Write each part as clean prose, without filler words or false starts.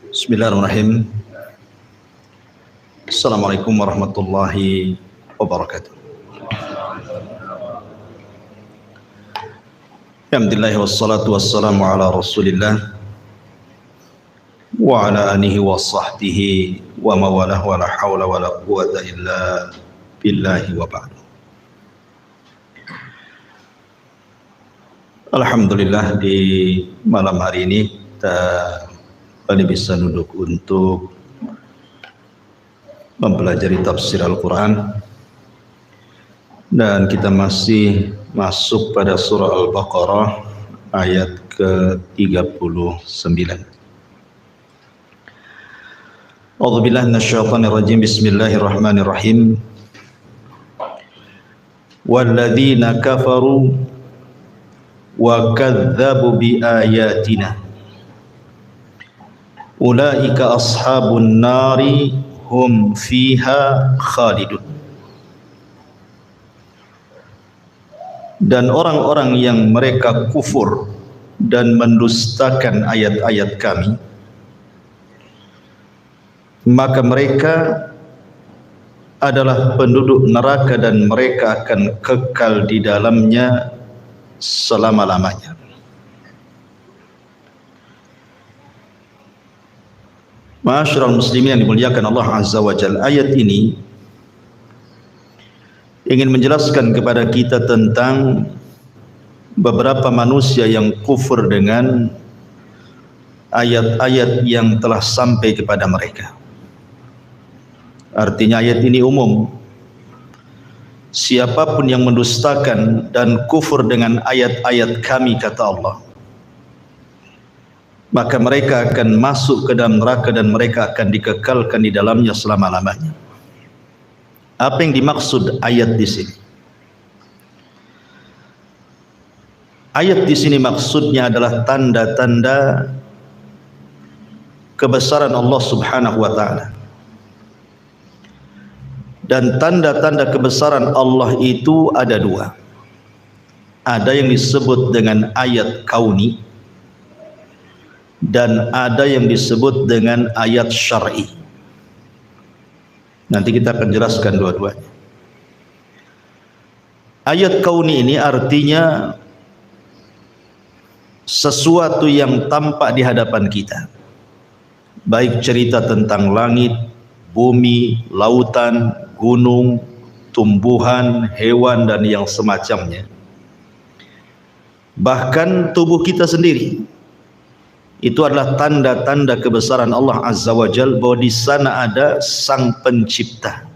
Bismillahirrahmanirrahim. Assalamualaikum warahmatullahi wabarakatuh. Alhamdulillah wassalatu wassalamu ala Rasulillah wa ala alihi wa sahbihi wa mawalah wa la hawla wa la quwwata illa billahi wa ba'du. Alhamdulillah, di malam hari ini kita kembali bisa duduk untuk mempelajari tafsir Al-Quran, dan kita masih masuk pada surah Al-Baqarah ayat ke-39. A'udzubillahi minasyaitonir rajim. Bismillahirrahmanirrahim. Walladzina kafaru wa kadzdzabu biayatina ulaika ashabun nari hum fiha khalidun. Dan orang-orang yang mereka kufur dan mendustakan ayat-ayat kami, maka mereka adalah penduduk neraka dan mereka akan kekal di dalamnya selama-lamanya. Ma'asyiral muslimin yang dimuliakan Allah Azza wa Jalla, ayat ini ingin menjelaskan kepada kita tentang beberapa manusia yang kufur dengan ayat-ayat yang telah sampai kepada mereka. Artinya ayat ini umum. Siapapun yang mendustakan dan kufur dengan ayat-ayat kami, kata Allah, maka mereka akan masuk ke dalam neraka dan mereka akan dikekalkan di dalamnya selama-lamanya. Apa yang dimaksud ayat di sini? Ayat di sini maksudnya adalah tanda-tanda kebesaran Allah Subhanahu wa taala. Dan tanda-tanda kebesaran Allah itu ada dua. Ada yang disebut dengan ayat kauni, dan ada yang disebut dengan ayat syar'i. Nanti kita akan jelaskan dua-duanya. Ayat kauni ini artinya sesuatu yang tampak di hadapan kita, baik cerita tentang langit, bumi, lautan, gunung, tumbuhan, hewan, dan yang semacamnya. Bahkan tubuh kita sendiri, itu adalah tanda-tanda kebesaran Allah Azza wa Jalla, bahwa di sana ada Sang Pencipta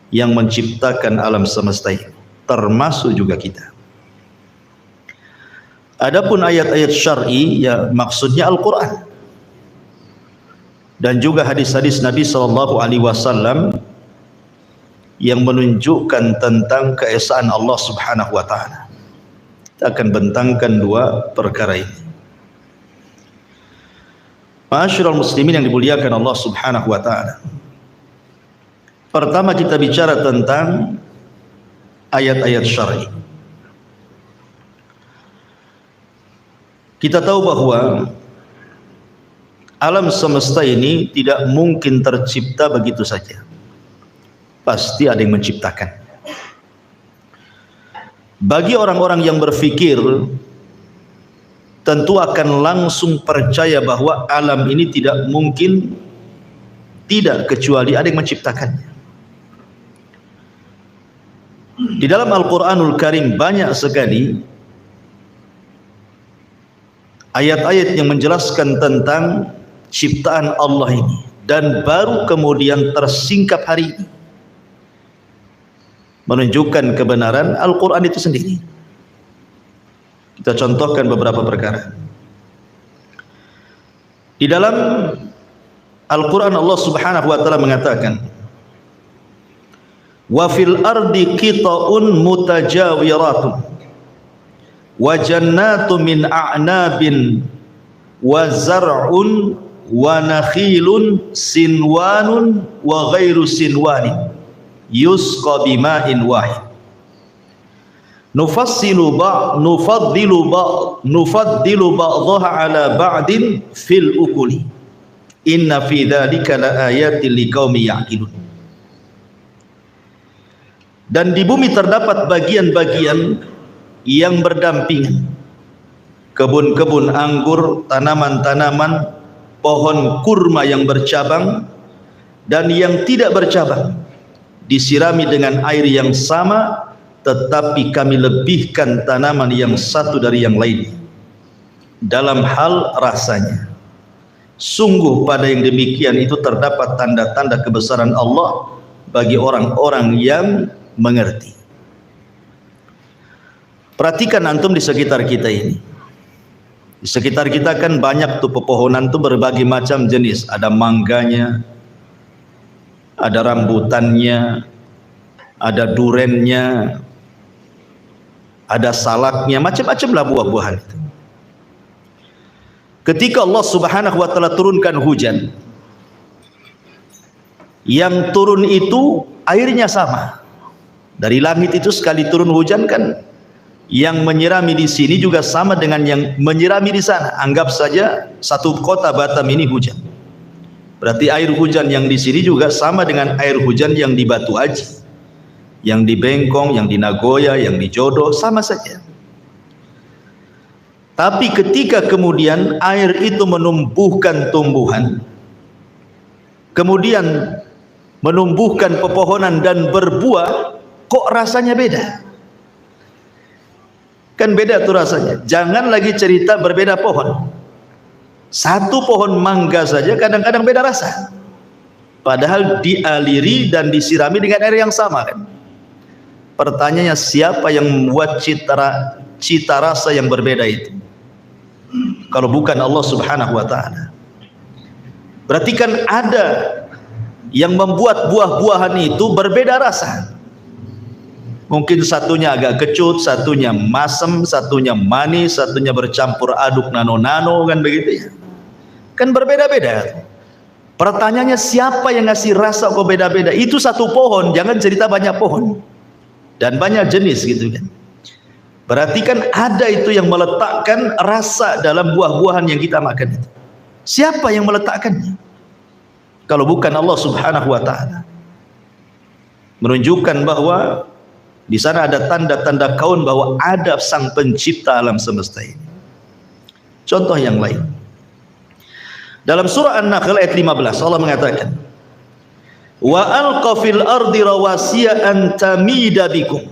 yang menciptakan alam semesta ini, termasuk juga kita. Adapun ayat-ayat syar'i, ya maksudnya Al-Quran dan juga hadis-hadis Nabi SAW yang menunjukkan tentang keesaan Allah Subhanahu wa taala. Kita akan bentangkan dua perkara ini. Ma'asyiral muslimin yang dimuliakan Allah Subhanahu wa taala. Pertama kita bicara tentang ayat-ayat syar'i. Kita tahu bahwa alam semesta ini tidak mungkin tercipta begitu saja. Pasti ada yang menciptakan. Bagi orang-orang yang berfikir, tentu akan langsung percaya bahwa alam ini tidak mungkin tidak kecuali ada yang menciptakannya. Di dalam Al-Quranul Karim banyak sekali ayat-ayat yang menjelaskan tentang ciptaan Allah ini, dan baru kemudian tersingkap hari ini menunjukkan kebenaran Al-Quran itu sendiri. Kita contohkan beberapa perkara. Di dalam Al-Quran Allah Subhanahu wa taala mengatakan, wa fil ardi qita'un mutajawiratun wa jannatun min a'nabin wa zar'un wa nakhilun sinwanun wa ghairu sinwanin yusqa bima'in wahid nufaddilu ba'daha ala ba'din fil ukuli Inna fi dzalika laayatil liqaumin ya'qilun. Dan di bumi terdapat bagian-bagian yang berdampingan, kebun-kebun anggur, tanaman-tanaman, pohon kurma yang bercabang dan yang tidak bercabang, disirami dengan air yang sama, tetapi kami lebihkan tanaman yang satu dari yang lain dalam hal rasanya. Sungguh pada yang demikian itu terdapat tanda-tanda kebesaran Allah bagi orang-orang yang mengerti. Perhatikan antum di sekitar kita ini. Di sekitar kita kan banyak tuh pepohonan tuh berbagai macam jenis. Ada mangganya, ada rambutannya, ada durennya, ada salaknya, macam-macam lah buah-buahan itu. Ketika Allah Subhanahu wa taala turunkan hujan, yang turun itu airnya sama. Dari langit itu sekali turun hujan kan, yang menyirami di sini juga sama dengan yang menyirami di sana. Anggap saja satu kota Batam ini hujan. Berarti air hujan yang di sini juga sama dengan air hujan yang di Batu Aji, yang di Bengkong, yang di Nagoya, yang di Jodo, sama saja. Tapi ketika kemudian air itu menumbuhkan tumbuhan, kemudian menumbuhkan pepohonan dan berbuah, kok rasanya beda? Kan beda tuh rasanya. Jangan lagi cerita berbeda pohon. Satu pohon mangga saja kadang-kadang beda rasa, padahal dialiri dan disirami dengan air yang sama kan. Pertanyaannya, siapa yang membuat cita rasa yang berbeda itu? Kalau bukan Allah Subhanahu wa taala. Berarti kan ada yang membuat buah-buahan itu berbeda rasa. Mungkin satunya agak kecut, satunya masam, satunya manis, satunya bercampur aduk nano-nano, kan begitu ya. Kan berbeda-beda. Pertanyaannya, siapa yang ngasih rasa kok beda-beda? Itu satu pohon, jangan cerita banyak pohon dan banyak jenis gitu kan. Berarti kan ada itu yang meletakkan rasa dalam buah-buahan yang kita makan itu. Siapa yang meletakkannya? Kalau bukan Allah Subhanahu wa taala. Menunjukkan bahwa di sana ada tanda-tanda kaun bahwa ada sang pencipta alam semesta ini. Contoh yang lain. Dalam surah An-Nahl ayat 15 Allah mengatakan, "Wa alqa fil ardi rawasiya an tamida bikum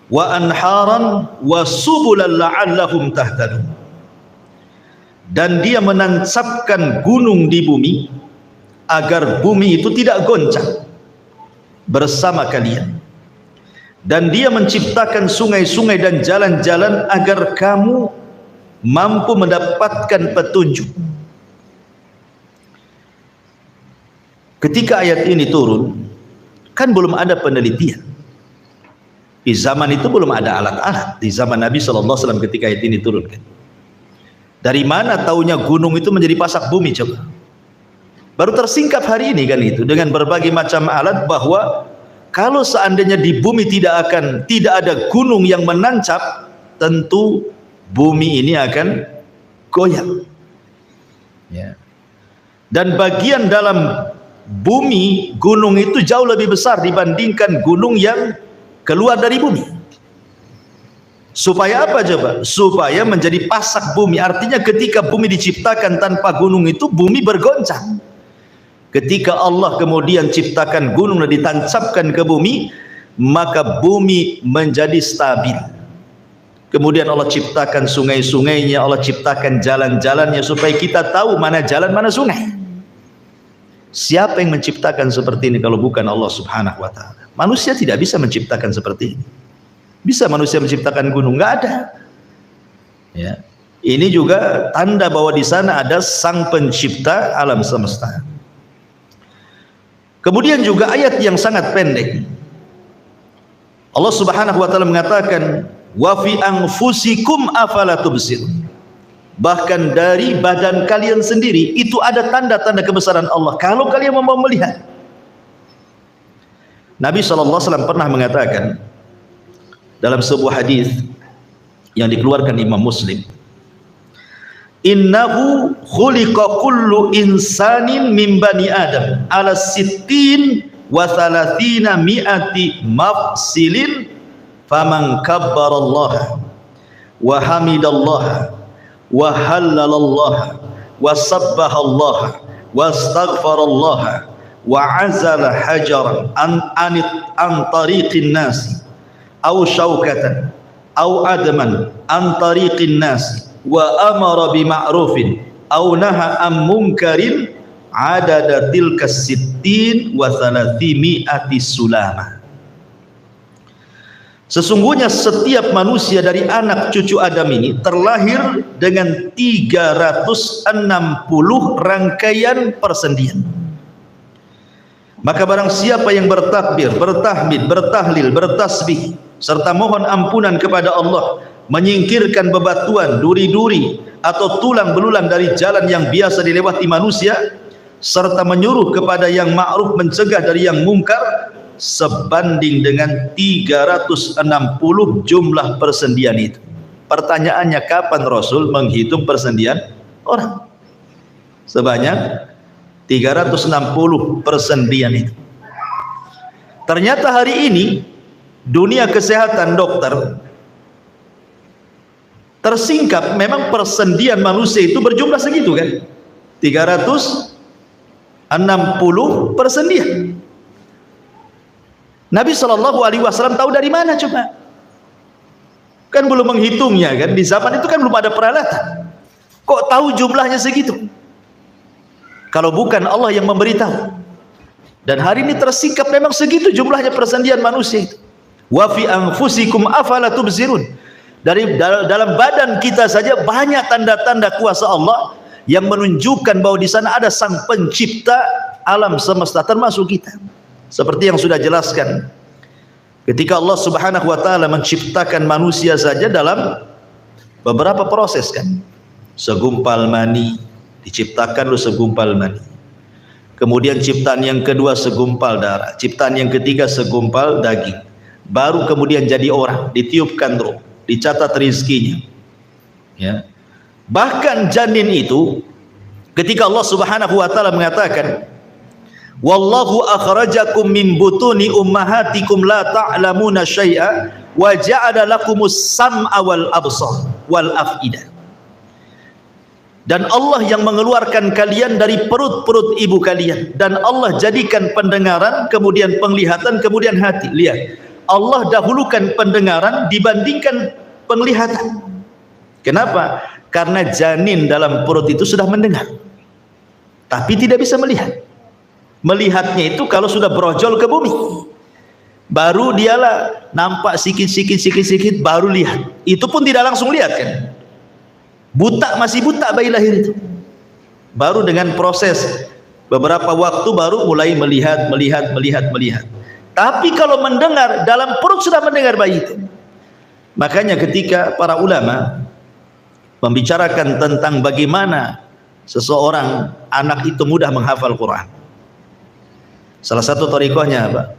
wa anharan wa subulan la'allahum tahtadun." Dan dia menancapkan gunung di bumi agar bumi itu tidak goncang bersama kalian. Dan dia menciptakan sungai-sungai dan jalan-jalan agar kamu mampu mendapatkan petunjuk. Ketika ayat ini turun, kan belum ada penelitian. Di zaman itu belum ada alat-alat. Di zaman Nabi SAW ketika ayat ini turun kan. Dari mana taunya gunung itu menjadi pasak bumi coba? Baru tersingkap hari ini kan itu dengan berbagai macam alat bahwa kalau seandainya di bumi tidak ada gunung yang menancap, tentu bumi ini akan goyang. Ya. Dan bagian dalam bumi, gunung itu jauh lebih besar dibandingkan gunung yang keluar dari bumi. Supaya apa coba? Supaya menjadi pasak bumi. Artinya ketika bumi diciptakan tanpa gunung itu, bumi bergoncang. Ketika Allah kemudian ciptakan gunung dan ditancapkan ke bumi, maka bumi menjadi stabil. Kemudian Allah ciptakan sungai-sungainya, Allah ciptakan jalan-jalannya supaya kita tahu mana jalan, mana sungai. Siapa yang menciptakan seperti ini kalau bukan Allah Subhanahu wa taala? Manusia tidak bisa menciptakan seperti ini. Bisa manusia menciptakan gunung? Enggak ada. Ya. Ini juga tanda bahwa di sana ada sang pencipta alam semesta. Kemudian juga ayat yang sangat pendek. Allah Subhanahu wa taala mengatakan, "Wa fi anfusikum afala tubsirun." Bahkan dari badan kalian sendiri itu ada tanda-tanda kebesaran Allah kalau kalian mau melihat. Nabi SAW pernah mengatakan dalam sebuah hadis yang dikeluarkan Imam Muslim, innahu khuliqa kullu insanin min bani adam ala sittin wa thalathina mi'ati mafsilin faman kabbarallaha wa hamidallaha wa hallalallaha wa sabbahallaha wa astaghfarallaha wa azala hajaran an tariqin nasi aw syaukatan aw adaman an tariqin nasi wa amara bima'rufin aw naha am munkarin adada tilka sittin wa thalathimi'ati sulama. Sesungguhnya setiap manusia dari anak cucu Adam ini terlahir dengan 360 rangkaian persendian. Maka barang siapa yang bertakbir, bertahmid, bertahlil, bertasbih serta mohon ampunan kepada Allah, menyingkirkan bebatuan, duri-duri atau tulang belulang dari jalan yang biasa dilewati manusia, serta menyuruh kepada yang ma'ruf, mencegah dari yang mungkar, sebanding dengan 360 jumlah persendian itu. Pertanyaannya, kapan Rasul menghitung persendian orang? Sebanyak 360 persendian itu. Ternyata hari ini dunia kesehatan dokter tersingkap, memang persendian manusia itu berjumlah segitu kan, 360 persendian. Nabi SAW tahu dari mana coba? Kan belum menghitungnya kan, di zaman itu kan belum ada peralatan. Kok tahu jumlahnya segitu? Kalau bukan Allah yang memberitahu. Dan hari ini tersingkap memang segitu jumlahnya persendian manusia itu. Wa fi anfusikum afala tubsirun. Dalam badan kita saja banyak tanda-tanda kuasa Allah yang menunjukkan bahwa di sana ada sang pencipta alam semesta termasuk kita. Seperti yang sudah jelaskan, ketika Allah Subhanahu wa taala menciptakan manusia saja dalam beberapa proses kan. Segumpal mani, diciptakan lu segumpal mani. Kemudian ciptaan yang kedua segumpal darah, ciptaan yang ketiga segumpal daging. Baru kemudian jadi orang, ditiupkan roh, dicatat rizkinya. Ya. Bahkan janin itu ketika Allah Subhanahu wa taala mengatakan, wallahu akhrajakum min butuni ummahatikum la ta'lamuna syai'a wa ja'ala lakumus sam'a wal absar wal af'idah. Dan Allah yang mengeluarkan kalian dari perut-perut ibu kalian, dan Allah jadikan pendengaran, kemudian penglihatan, kemudian hati. Lihat, Allah dahulukan pendengaran dibandingkan penglihatan. Kenapa? Karena janin dalam perut itu sudah mendengar tapi tidak bisa melihat. Melihatnya itu kalau sudah brojol ke bumi, baru dialah nampak sikit baru lihat. Itu pun tidak langsung lihat kan, buta, masih buta bayi lahir itu. Baru dengan proses beberapa waktu baru mulai melihat. Tapi kalau mendengar, dalam perut sudah mendengar bayi itu. Makanya ketika para ulama membicarakan tentang bagaimana seseorang anak itu mudah menghafal Quran, salah satu thariqahnya apa?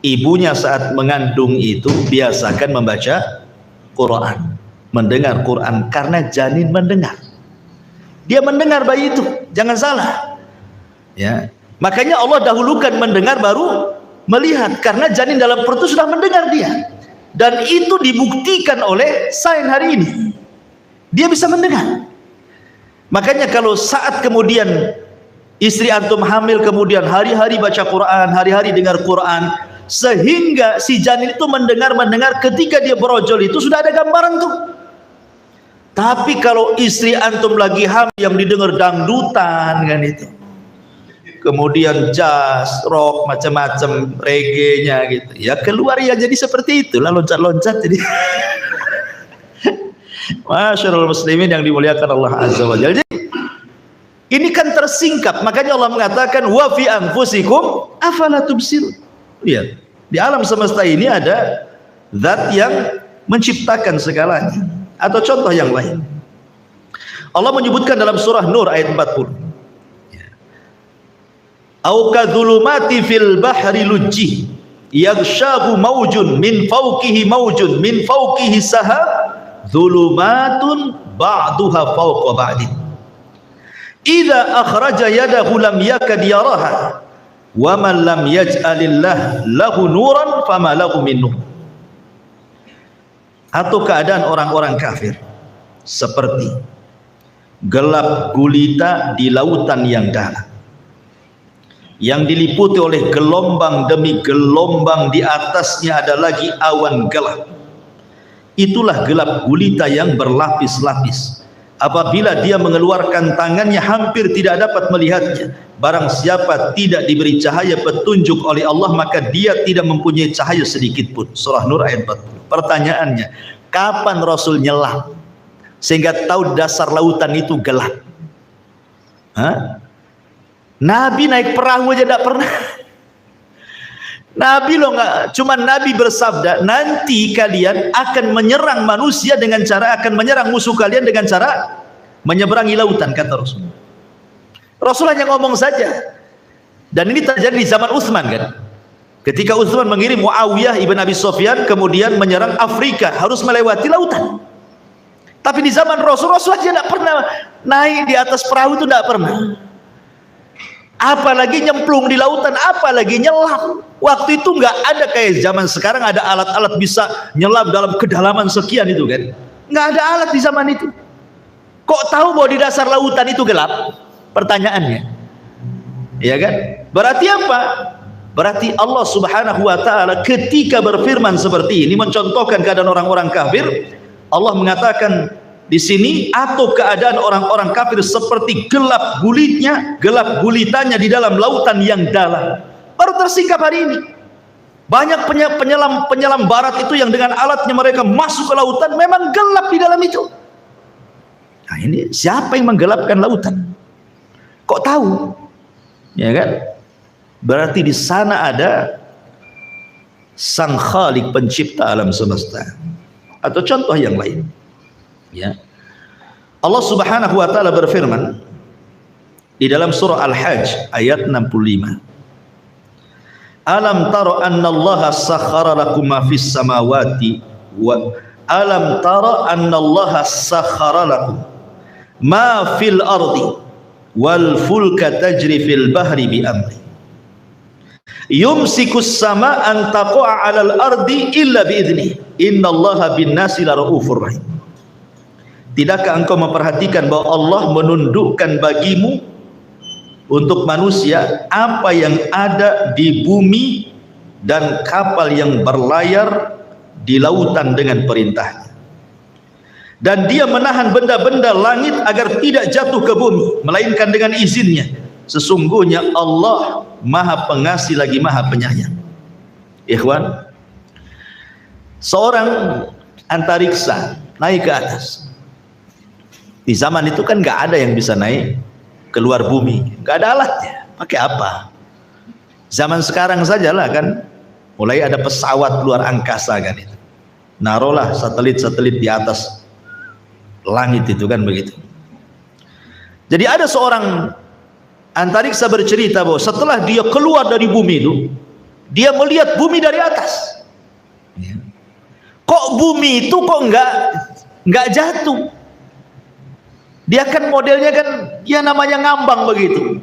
Ibunya saat mengandung itu biasakan membaca Quran, mendengar Quran, karena janin mendengar. Dia mendengar bayi itu, jangan salah. Ya, makanya Allah dahulukan mendengar baru melihat, karena janin dalam perut itu sudah mendengar dia. Dan itu dibuktikan oleh sains hari ini. Dia bisa mendengar. Makanya kalau saat kemudian istri antum hamil, kemudian hari-hari baca Quran, hari-hari dengar Quran, sehingga si janin itu mendengar, ketika dia berojol itu sudah ada gambaran tuh. Tapi kalau istri antum lagi hamil yang didengar dangdutan kan itu, kemudian jazz, rock, macam-macam, reggae-nya gitu, ya keluar ya jadi seperti itulah, loncat-loncat jadi. Masyaallah muslimin yang dimuliakan Allah Azza wa Jalla. Ini kan tersingkap, makanya Allah mengatakan wa fi anfusikum afala tubsirun. Lihat, di alam semesta ini ada zat yang menciptakan segalanya. Atau contoh yang lain, Allah menyebutkan dalam surah Nur ayat 40, au kadzulumati fil bahri lujji yaghshahu maujun min fawqihi sahab dhulumatun ba'duha fawqa ba'din idza akhraja yadahu lam yakad yaraha wa man lam yaj'alillah lahu nuran fama lahu min nur. Atau keadaan orang-orang kafir seperti gelap gulita di lautan yang dalam, yang diliputi oleh gelombang demi gelombang, di atasnya ada lagi awan gelap. Itulah gelap gulita yang berlapis-lapis. Apabila dia mengeluarkan tangannya hampir tidak dapat melihatnya. Barang siapa tidak diberi cahaya petunjuk oleh Allah, maka dia tidak mempunyai cahaya sedikit pun. Surah Nur ayat 40. Pertanyaannya, kapan Rasul nyelam sehingga tahu dasar lautan itu gelap? Hah? Nabi naik perahu aja tidak pernah. Nabi loh, nggak cuma Nabi bersabda, nanti kalian akan menyerang manusia dengan cara, akan menyerang musuh kalian dengan cara menyeberangi lautan, kata Rasul. Rasul hanya ngomong saja. Dan ini terjadi di zaman Utsman kan. Ketika Utsman mengirim Muawiyah ibn Abi Sufyan kemudian menyerang Afrika, harus melewati lautan. Tapi di zaman Rasul aja tidak pernah naik di atas perahu, itu tidak pernah. Apalagi nyemplung di lautan, apalagi nyelam. Waktu itu nggak ada kayak zaman sekarang ada alat-alat bisa nyelam dalam kedalaman sekian itu kan. Nggak ada alat di zaman itu. Kok tahu bahwa di dasar lautan itu gelap? Pertanyaannya, ya kan? Berarti apa? Berarti Allah Subhanahu wa taala ketika berfirman seperti ini mencontohkan keadaan orang-orang kafir, Allah mengatakan di sini, atau keadaan orang-orang kafir seperti gelap gulitanya di dalam lautan yang dalam. Baru tersingkap hari ini. Banyak penyelam barat itu yang dengan alatnya mereka masuk ke lautan, memang gelap di dalam itu. Nah ini siapa yang menggelapkan lautan? Kok tahu? Ya kan? Berarti di sana ada Sang Khalik, pencipta alam semesta. Atau contoh yang lain. Ya. Allah Subhanahu wa taala berfirman di dalam surah Al-Hajj ayat 65. Alam tara annallaha sakhkhara lakum ma fis samawati wa alam tara annallaha sakhkhara lakum ma fil ardi wal fulka tajri fil bahri bi amri yumsikus sama an taqa'a 'alal ardi illa bi idzni innallaha bin nasi laraufur rahim. Tidakkah engkau memperhatikan bahwa Allah menundukkan bagimu untuk manusia apa yang ada di bumi dan kapal yang berlayar di lautan dengan perintahnya, dan dia menahan benda-benda langit agar tidak jatuh ke bumi melainkan dengan izinnya. Sesungguhnya Allah Maha Pengasih lagi Maha Penyayang. Ikhwan, seorang antariksa naik ke atas. Di zaman itu kan nggak ada yang bisa naik keluar bumi, nggak ada alatnya. Pakai apa? Zaman sekarang sajalah kan, mulai ada pesawat luar angkasa kan itu. Naruhlah satelit-satelit di atas langit itu kan begitu. Jadi ada seorang antariksa bercerita bahwa setelah dia keluar dari bumi itu, dia melihat bumi dari atas. Kok bumi itu kok nggak jatuh? Dia kan modelnya kan ya namanya ngambang begitu.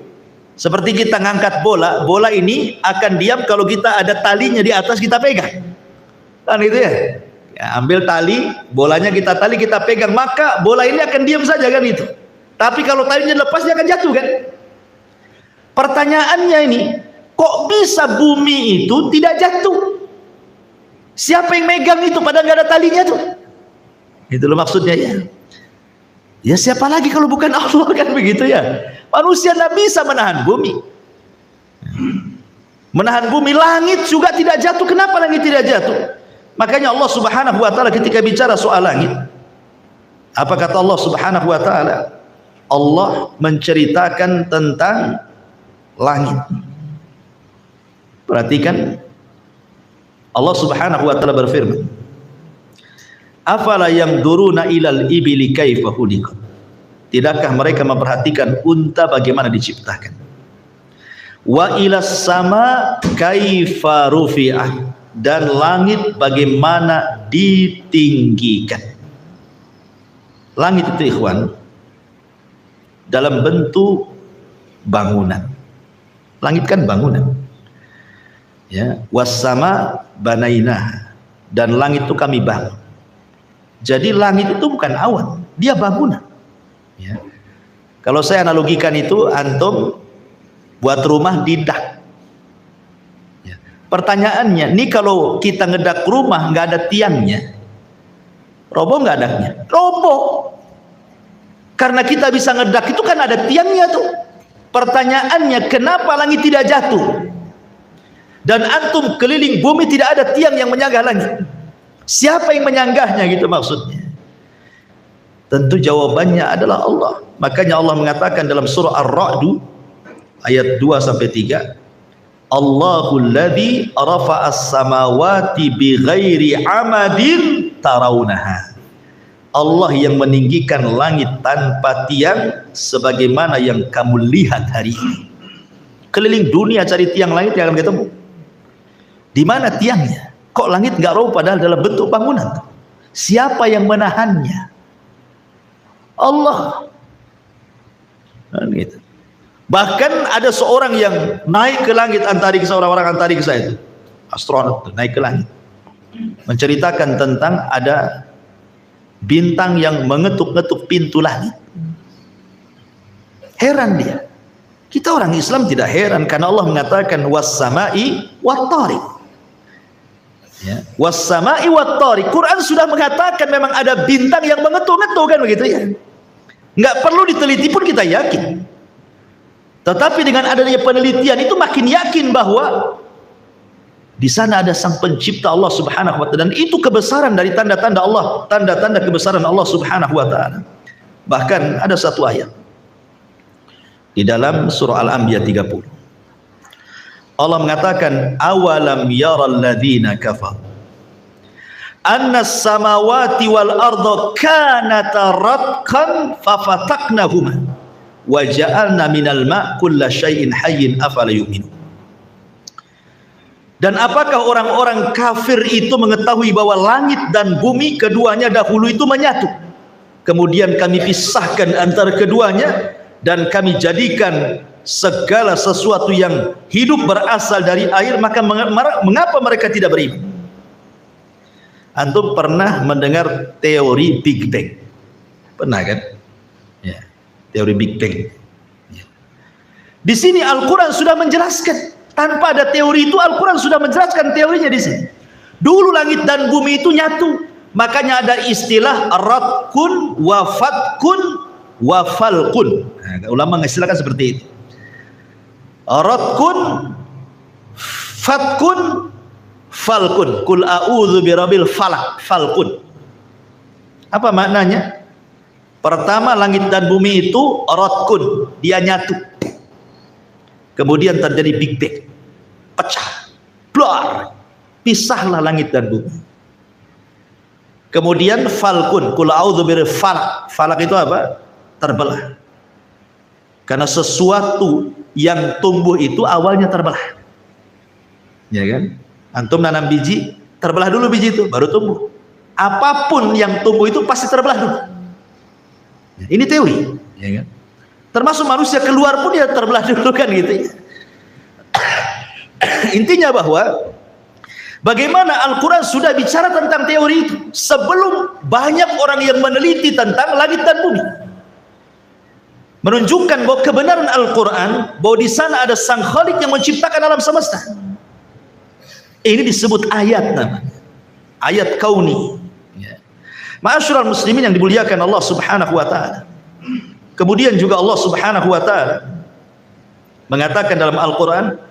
Seperti kita ngangkat bola, bola ini akan diam kalau kita ada talinya di atas, kita pegang. Kan itu ya. Ya, ambil tali, bolanya kita tali, kita pegang, maka bola ini akan diam saja kan itu. Tapi kalau talinya lepas dia akan jatuh kan. Pertanyaannya ini, kok bisa bumi itu tidak jatuh? Siapa yang megang itu padahal nggak ada talinya tuh? Itu loh maksudnya ya. Ya siapa lagi kalau bukan Allah kan begitu ya. Manusia tidak bisa menahan bumi. Menahan bumi, langit juga tidak jatuh. Kenapa langit tidak jatuh? Makanya Allah Subhanahu wa taala ketika bicara soal langit, apa kata Allah Subhanahu wa taala? Allah menceritakan tentang langit. Perhatikan, Allah Subhanahu wa taala berfirman, afala yamduruna ilal ibili kaifa khuliqat. Tidakkah mereka memperhatikan unta bagaimana diciptakan? Wa ilas sama kaifa rufi'ah, dan langit bagaimana ditinggikan. Langit itu ikhwan dalam bentuk bangunan. Langit kan bangunan. Ya, wassama banainah, dan langit itu kami bangun. Jadi langit itu bukan awan, dia bangunan. Ya. Kalau saya analogikan itu, antum buat rumah di dak. Ya. Pertanyaannya, nih kalau kita ngedak rumah nggak ada tiangnya, roboh nggak daknya? Roboh. Karena kita bisa ngedak itu kan ada tiangnya tuh. Pertanyaannya, kenapa langit tidak jatuh? Dan antum keliling bumi tidak ada tiang yang menyanggah langit. Siapa yang menyanggahnya gitu maksudnya? Tentu jawabannya adalah Allah. Makanya Allah mengatakan dalam surah Ar-Ra'd ayat 2-3, Allahul ladzi rafa'as samawati bighairi amadin tarawunaha. Allah yang meninggikan langit tanpa tiang sebagaimana yang kamu lihat hari ini. Keliling dunia cari tiang langit yang akan ketemu. Di mana tiangnya? Kok langit nggak roboh padahal dalam bentuk bangunan? Siapa yang menahannya? Allah. Nah, gitu. Bahkan ada seorang yang naik ke langit antariksa, orang-orang antariksa itu, astronot naik ke langit, menceritakan tentang ada bintang yang mengetuk-ngetuk pintu langit. Heran dia. Kita orang Islam tidak heran karena Allah mengatakan was-sama'i wat-thariq. Ya, was-sama'i wat-thariq. Quran sudah mengatakan memang ada bintang yang mengetuk-ngetuk kan begitu ya. Enggak perlu diteliti pun kita yakin. Tetapi dengan adanya penelitian itu makin yakin bahwa di sana ada sang pencipta Allah subhanahu wa ta'ala, dan itu kebesaran dari tanda-tanda Allah, tanda-tanda kebesaran Allah subhanahu wa ta'ala. Bahkan ada satu ayat di dalam surah Al-Anbiya 30, Allah mengatakan awalam yaral ladzina kafaru anna as-samawati wal arda kanata ratqan fafataqnahuma wa ja'alna minal ma' kulla syai'in hayyin afala yu'minun. Dan apakah orang-orang kafir itu mengetahui bahwa langit dan bumi keduanya dahulu itu menyatu, kemudian kami pisahkan antara keduanya, dan kami jadikan segala sesuatu yang hidup berasal dari air, maka mengapa mereka tidak beriman? Antum pernah mendengar teori Big Bang? Pernah kan? Ya, teori Big Bang. Ya. Di sini Al-Quran sudah menjelaskan. Tanpa ada teori itu, Al-Quran sudah menjelaskan teorinya di sini. Dulu langit dan bumi itu nyatu, makanya ada istilah ratkun wa fatkun wa falkun. Nah, ulama mengistilahkan seperti itu. Ratkun, fatkun, falkun. Kul a'udzu birabbil falak, falkun. Apa maknanya? Pertama, langit dan bumi itu ratkun, dia nyatu. Kemudian terjadi Big Bang, pecah, blar, pisahlah langit dan bumi. Kemudian falkun, kul a'udzu birabbil falak. Falak itu apa? Terbelah. Karena sesuatu yang tumbuh itu awalnya terbelah. Ya kan? Antum nanam biji, terbelah dulu biji itu baru tumbuh. Apapun yang tumbuh itu pasti terbelah dulu. Ini teori, ya kan? Termasuk manusia keluar pun dia terbelah dulu kan gitu ya. Intinya bahwa bagaimana Al-Quran sudah bicara tentang teori itu sebelum banyak orang yang meneliti tentang langit dan bumi, menunjukkan bahwa kebenaran Al-Quran, bahwa di sana ada sang Khalik yang menciptakan alam semesta. Ini disebut ayat namanya, ayat kauni. Ma'asyiral muslimin yang dimuliakan Allah subhanahu wa ta'ala. Kemudian juga Allah subhanahu wa ta'ala mengatakan dalam Al-Quran,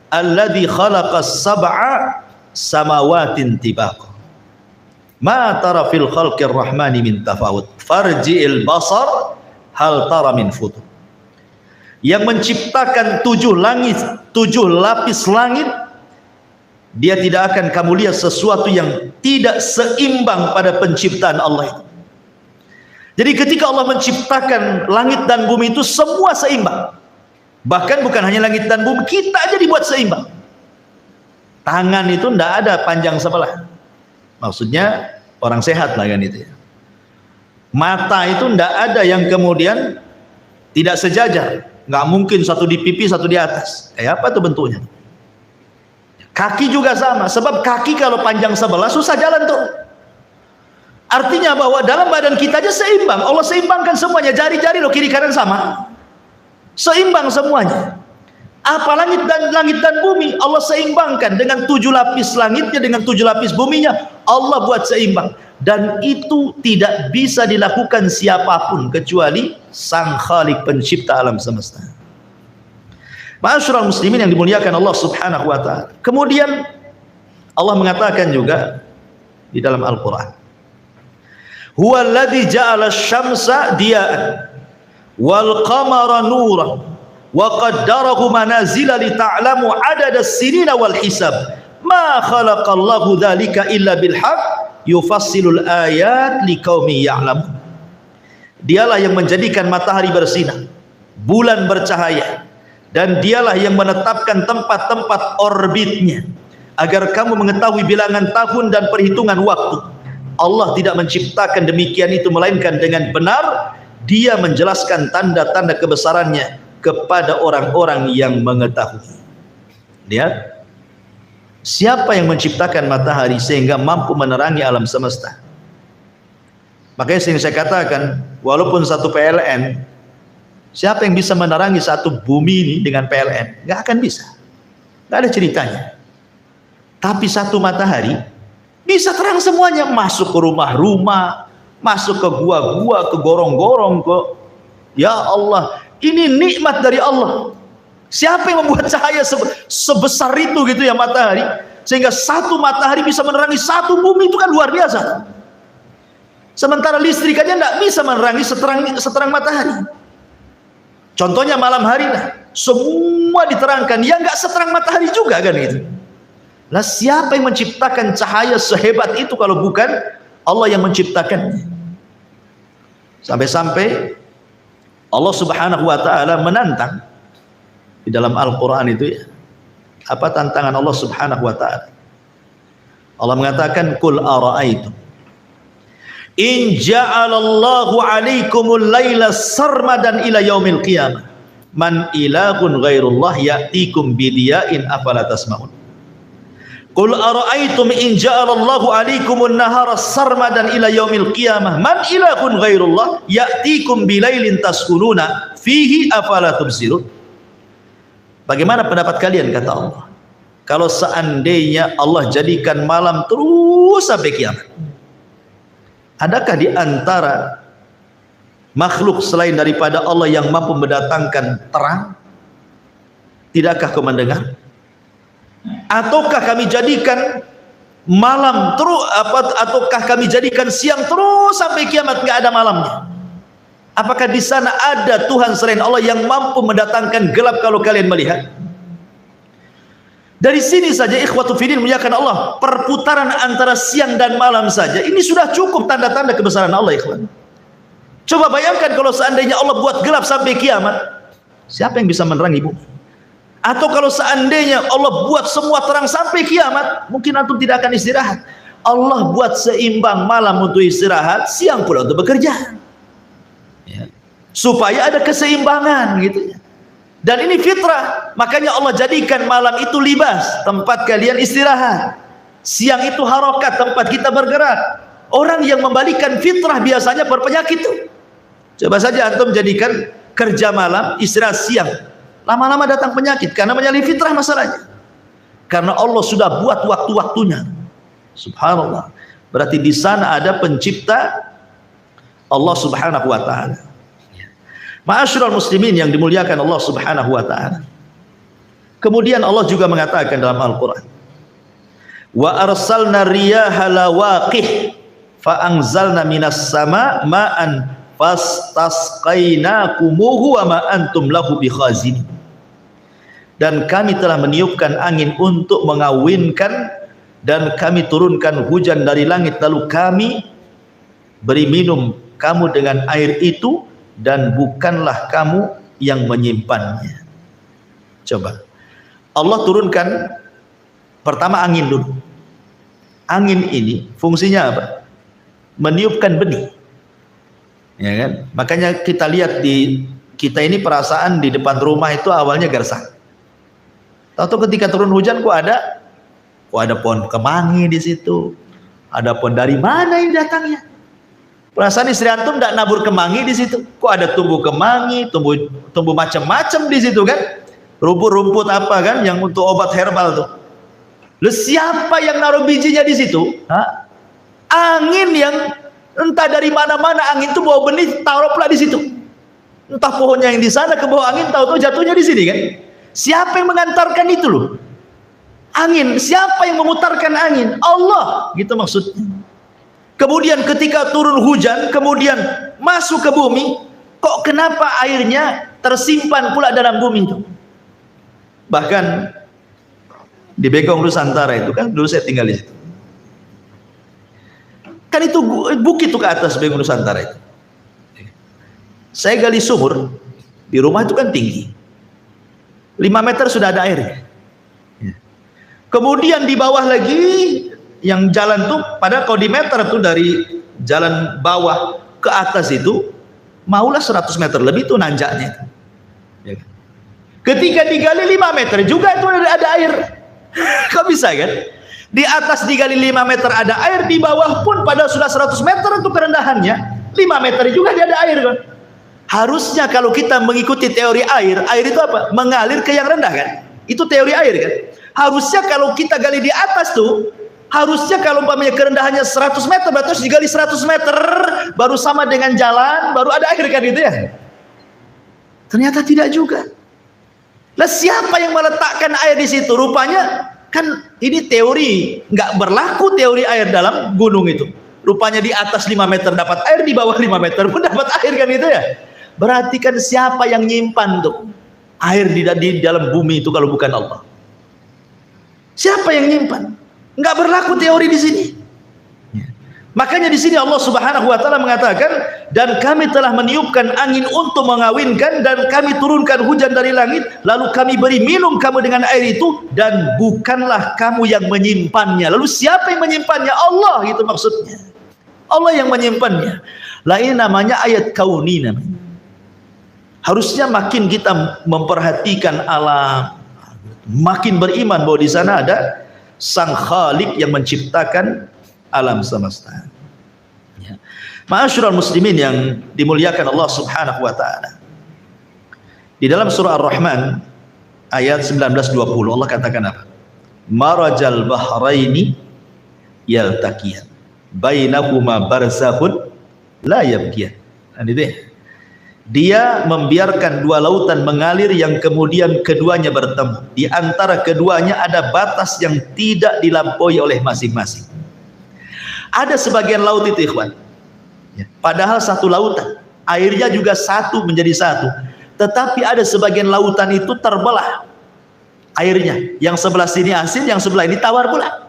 alladzi khalaqas sab'a samawatin tibaqa ma tara fil khalqir rahmani min tafawut farji'il basar hal tara min futur. Yang menciptakan 7 langit, 7 lapis langit, dia tidak akan kamu lihat sesuatu yang tidak seimbang pada penciptaan Allah itu. Jadi ketika Allah menciptakan langit dan bumi itu semua seimbang. Bahkan bukan hanya langit dan bumi, kita aja dibuat seimbang. Tangan itu tidak ada panjang sebelah. Maksudnya orang sehat lah kan itu ya. Mata itu tidak ada yang kemudian tidak sejajar, nggak mungkin satu di pipi satu di atas. Kayak apa tuh bentuknya? Kaki juga sama, sebab kaki kalau panjang sebelah susah jalan tuh. Artinya bahwa dalam badan kita aja seimbang. Allah seimbangkan semuanya, jari-jari loh kiri kanan sama, seimbang semuanya. Apa langit dan bumi Allah seimbangkan dengan 7 lapis langitnya dengan 7 lapis buminya, Allah buat seimbang. Dan itu tidak bisa dilakukan siapapun kecuali Sang Khalik pencipta alam semesta. Ma'asyiral muslimin yang dimuliakan Allah Subhanahu wa taala. Kemudian Allah mengatakan juga di dalam Al-Qur'an, Huwallazi ja'ala asy-syamsa diya'an wal qamara nuran wa qaddarahu manazila li ta'lamu 'adada as-sinina wal hisab. Ma khalaqallahu dzalika illa bil haqq yufassilul ayat liqaumin ya'lamun. Dialah yang menjadikan matahari bersinar, bulan bercahaya, dan dialah yang menetapkan tempat-tempat orbitnya agar kamu mengetahui bilangan tahun dan perhitungan waktu. Allah tidak menciptakan demikian itu melainkan dengan benar. Dia menjelaskan tanda-tanda kebesarannya kepada orang-orang yang mengetahui. Lihat, siapa yang menciptakan matahari sehingga mampu menerangi alam semesta? Makanya sering saya katakan, walaupun satu PLN, siapa yang bisa menerangi satu bumi ini dengan PLN? Gak akan bisa, gak ada ceritanya. Tapi satu matahari bisa terang semuanya, masuk ke rumah-rumah, masuk ke gua-gua, ke gorong-gorong, ke ya Allah, ini nikmat dari Allah. Siapa yang membuat cahaya sebesar itu gitu ya matahari, sehingga satu matahari bisa menerangi satu bumi, itu kan luar biasa. Sementara listrik aja tidak bisa menerangi seterang matahari. Contohnya malam hari lah, semua diterangkan, ya nggak seterang matahari juga kan gitu. Lah siapa yang menciptakan cahaya sehebat itu kalau bukan Allah yang menciptakannya? Sampai-sampai Allah Subhanahu wa taala menantang di dalam Al-Qur'an itu ya. Apa tantangan Allah Subhanahu wa taala? Allah mengatakan, "Qul ara'aitum in ja'alallahu 'alaikumul laila sarmadan ila yaumil qiyamah man ilahun ghairullah ya'tikum bidiya'in afala tasma'un." Qul ara'aitum in ja'alallahu 'alaikumun nahara sarmadan ila yaumil qiyamah man ilahun ghairullah ya'tikum bilailin taskununa fihi afala tubsirun. Bagaimana pendapat kalian, kata Allah, kalau seandainya Allah jadikan malam terus sampai kiamat? Adakah di antara makhluk selain daripada Allah yang mampu mendatangkan terang? Tidakkah kau mendengar? Ataukah kami jadikan malam terus, ataukah kami jadikan siang terus sampai kiamat nggak ada malamnya? Apakah di sana ada Tuhan selain Allah yang mampu mendatangkan gelap kalau kalian melihat? Dari sini saja ikhwatu fiddin muliakan Allah, perputaran antara siang dan malam saja ini sudah cukup tanda-tanda kebesaran Allah, ikhwan. Coba bayangkan kalau seandainya Allah buat gelap sampai kiamat, siapa yang bisa menerangi bumi? Atau kalau seandainya Allah buat semua terang sampai kiamat, mungkin antum tidak akan istirahat. Allah buat seimbang malam untuk istirahat, siang pula untuk bekerja, ya, supaya ada keseimbangan gitu ya. Dan ini fitrah, makanya Allah jadikan malam itu libas, tempat kalian istirahat. Siang itu harokat, tempat kita bergerak. Orang yang membalikan fitrah biasanya berpenyakit tuh. Coba saja antum jadikan kerja malam, istirahat siang, lama-lama datang penyakit karena menyalahi fitrah masalahnya. Karena Allah sudah buat waktu-waktunya. Subhanallah. Berarti di sana ada pencipta, Allah Subhanahu wa taala. Ma'asyiral muslimin yang dimuliakan Allah Subhanahu wa taala. Kemudian Allah juga mengatakan dalam Al-Qur'an, "Wa arsalna riyaha lawaqih fa anzalna minas sama ma'an fastasqainakumuhu wa ma antum lahu bikhazin." Dan kami telah meniupkan angin untuk mengawinkan, dan kami turunkan hujan dari langit, lalu kami beri minum kamu dengan air itu, dan bukanlah kamu yang menyimpannya. Coba, Allah turunkan pertama angin dulu. Angin ini fungsinya apa? Meniupkan benih. Ya kan? Makanya kita lihat di kita ini perasaan di depan rumah itu awalnya gersang. Tahu ketika turun hujan kok ada pohon kemangi di situ. Ada pohon dari mana ini datangnya? Perasaan istri antum tidak nabur kemangi di situ. Kok ada tumbuh kemangi, tumbuh macam-macam di situ kan? Rumput-rumput apa kan yang untuk obat herbal tuh. Lalu siapa yang naruh bijinya di situ? Hah? Angin yang entah dari mana-mana angin itu bawa benih taruh pula di situ. Entah pohonnya yang di sana ke bawah angin tahu-tahu jatuhnya di sini kan? Siapa yang mengantarkan itu loh? Angin. Siapa yang memutarkan angin? Allah. Gitu maksudnya. Kemudian ketika turun hujan, kemudian masuk ke bumi, kok kenapa airnya tersimpan pula dalam bumi itu? Bahkan di Bekong Nusantara itu kan dulu saya tinggal di situ. Kan itu bukit tuh ke atas Bekong Nusantara itu. Saya gali sumur di rumah itu kan tinggi. 5 meter sudah ada airnya. Kemudian di bawah lagi yang jalan tuh pada kalau di meter tuh dari jalan bawah ke atas itu maulah 100 meter lebih tuh nanjaknya. Ketika digali 5 meter juga itu ada air. Kok bisa kan? Di atas digali 5 meter ada air, di bawah pun pada sudah 100 meter itu kerendahannya 5 meter juga dia ada air kan? Harusnya kalau kita mengikuti teori air itu apa? Mengalir ke yang rendah kan? Itu teori air kan? Harusnya kalau kita gali di atas tuh, harusnya kalau umpamanya kerendahannya 100 meter, berarti digali 100 meter, baru sama dengan jalan, baru ada air kan itu ya? Ternyata tidak juga. Lah siapa yang meletakkan air di situ? Rupanya kan ini teori, nggak berlaku teori air dalam gunung itu. Rupanya di atas 5 meter dapat air, di bawah 5 meter pun dapat air kan itu ya? Berarti kan siapa yang nyimpan tuh air di dalam bumi itu kalau bukan Allah? Siapa yang nyimpan? Nggak berlaku teori di sini. Makanya di sini Allah Subhanahu wa taala mengatakan, dan kami telah meniupkan angin untuk mengawinkan, dan kami turunkan hujan dari langit, lalu kami beri minum kamu dengan air itu, dan bukanlah kamu yang menyimpannya. Lalu siapa yang menyimpannya? Allah, itu maksudnya. Allah yang menyimpannya. Lah ini namanya ayat kauni namanya. Harusnya makin kita memperhatikan alam, makin beriman bahwa di sana ada Sang Khalik yang menciptakan alam semesta. Ya. Ma'asyiral muslimin yang dimuliakan Allah Subhanahu wa taala. Di dalam surah Ar-Rahman ayat 19-20 Allah katakan apa? Marajal bahraini yaltaqiyan bainahuma barzakhun la yabghiyan. Dia membiarkan dua lautan mengalir yang kemudian keduanya bertemu. Di antara keduanya ada batas yang tidak dilampaui oleh masing-masing. Ada sebagian laut itu ikhwan, padahal satu lautan, airnya juga satu menjadi satu, tetapi ada sebagian lautan itu terbelah airnya, yang sebelah sini asin, yang sebelah ini tawar pula.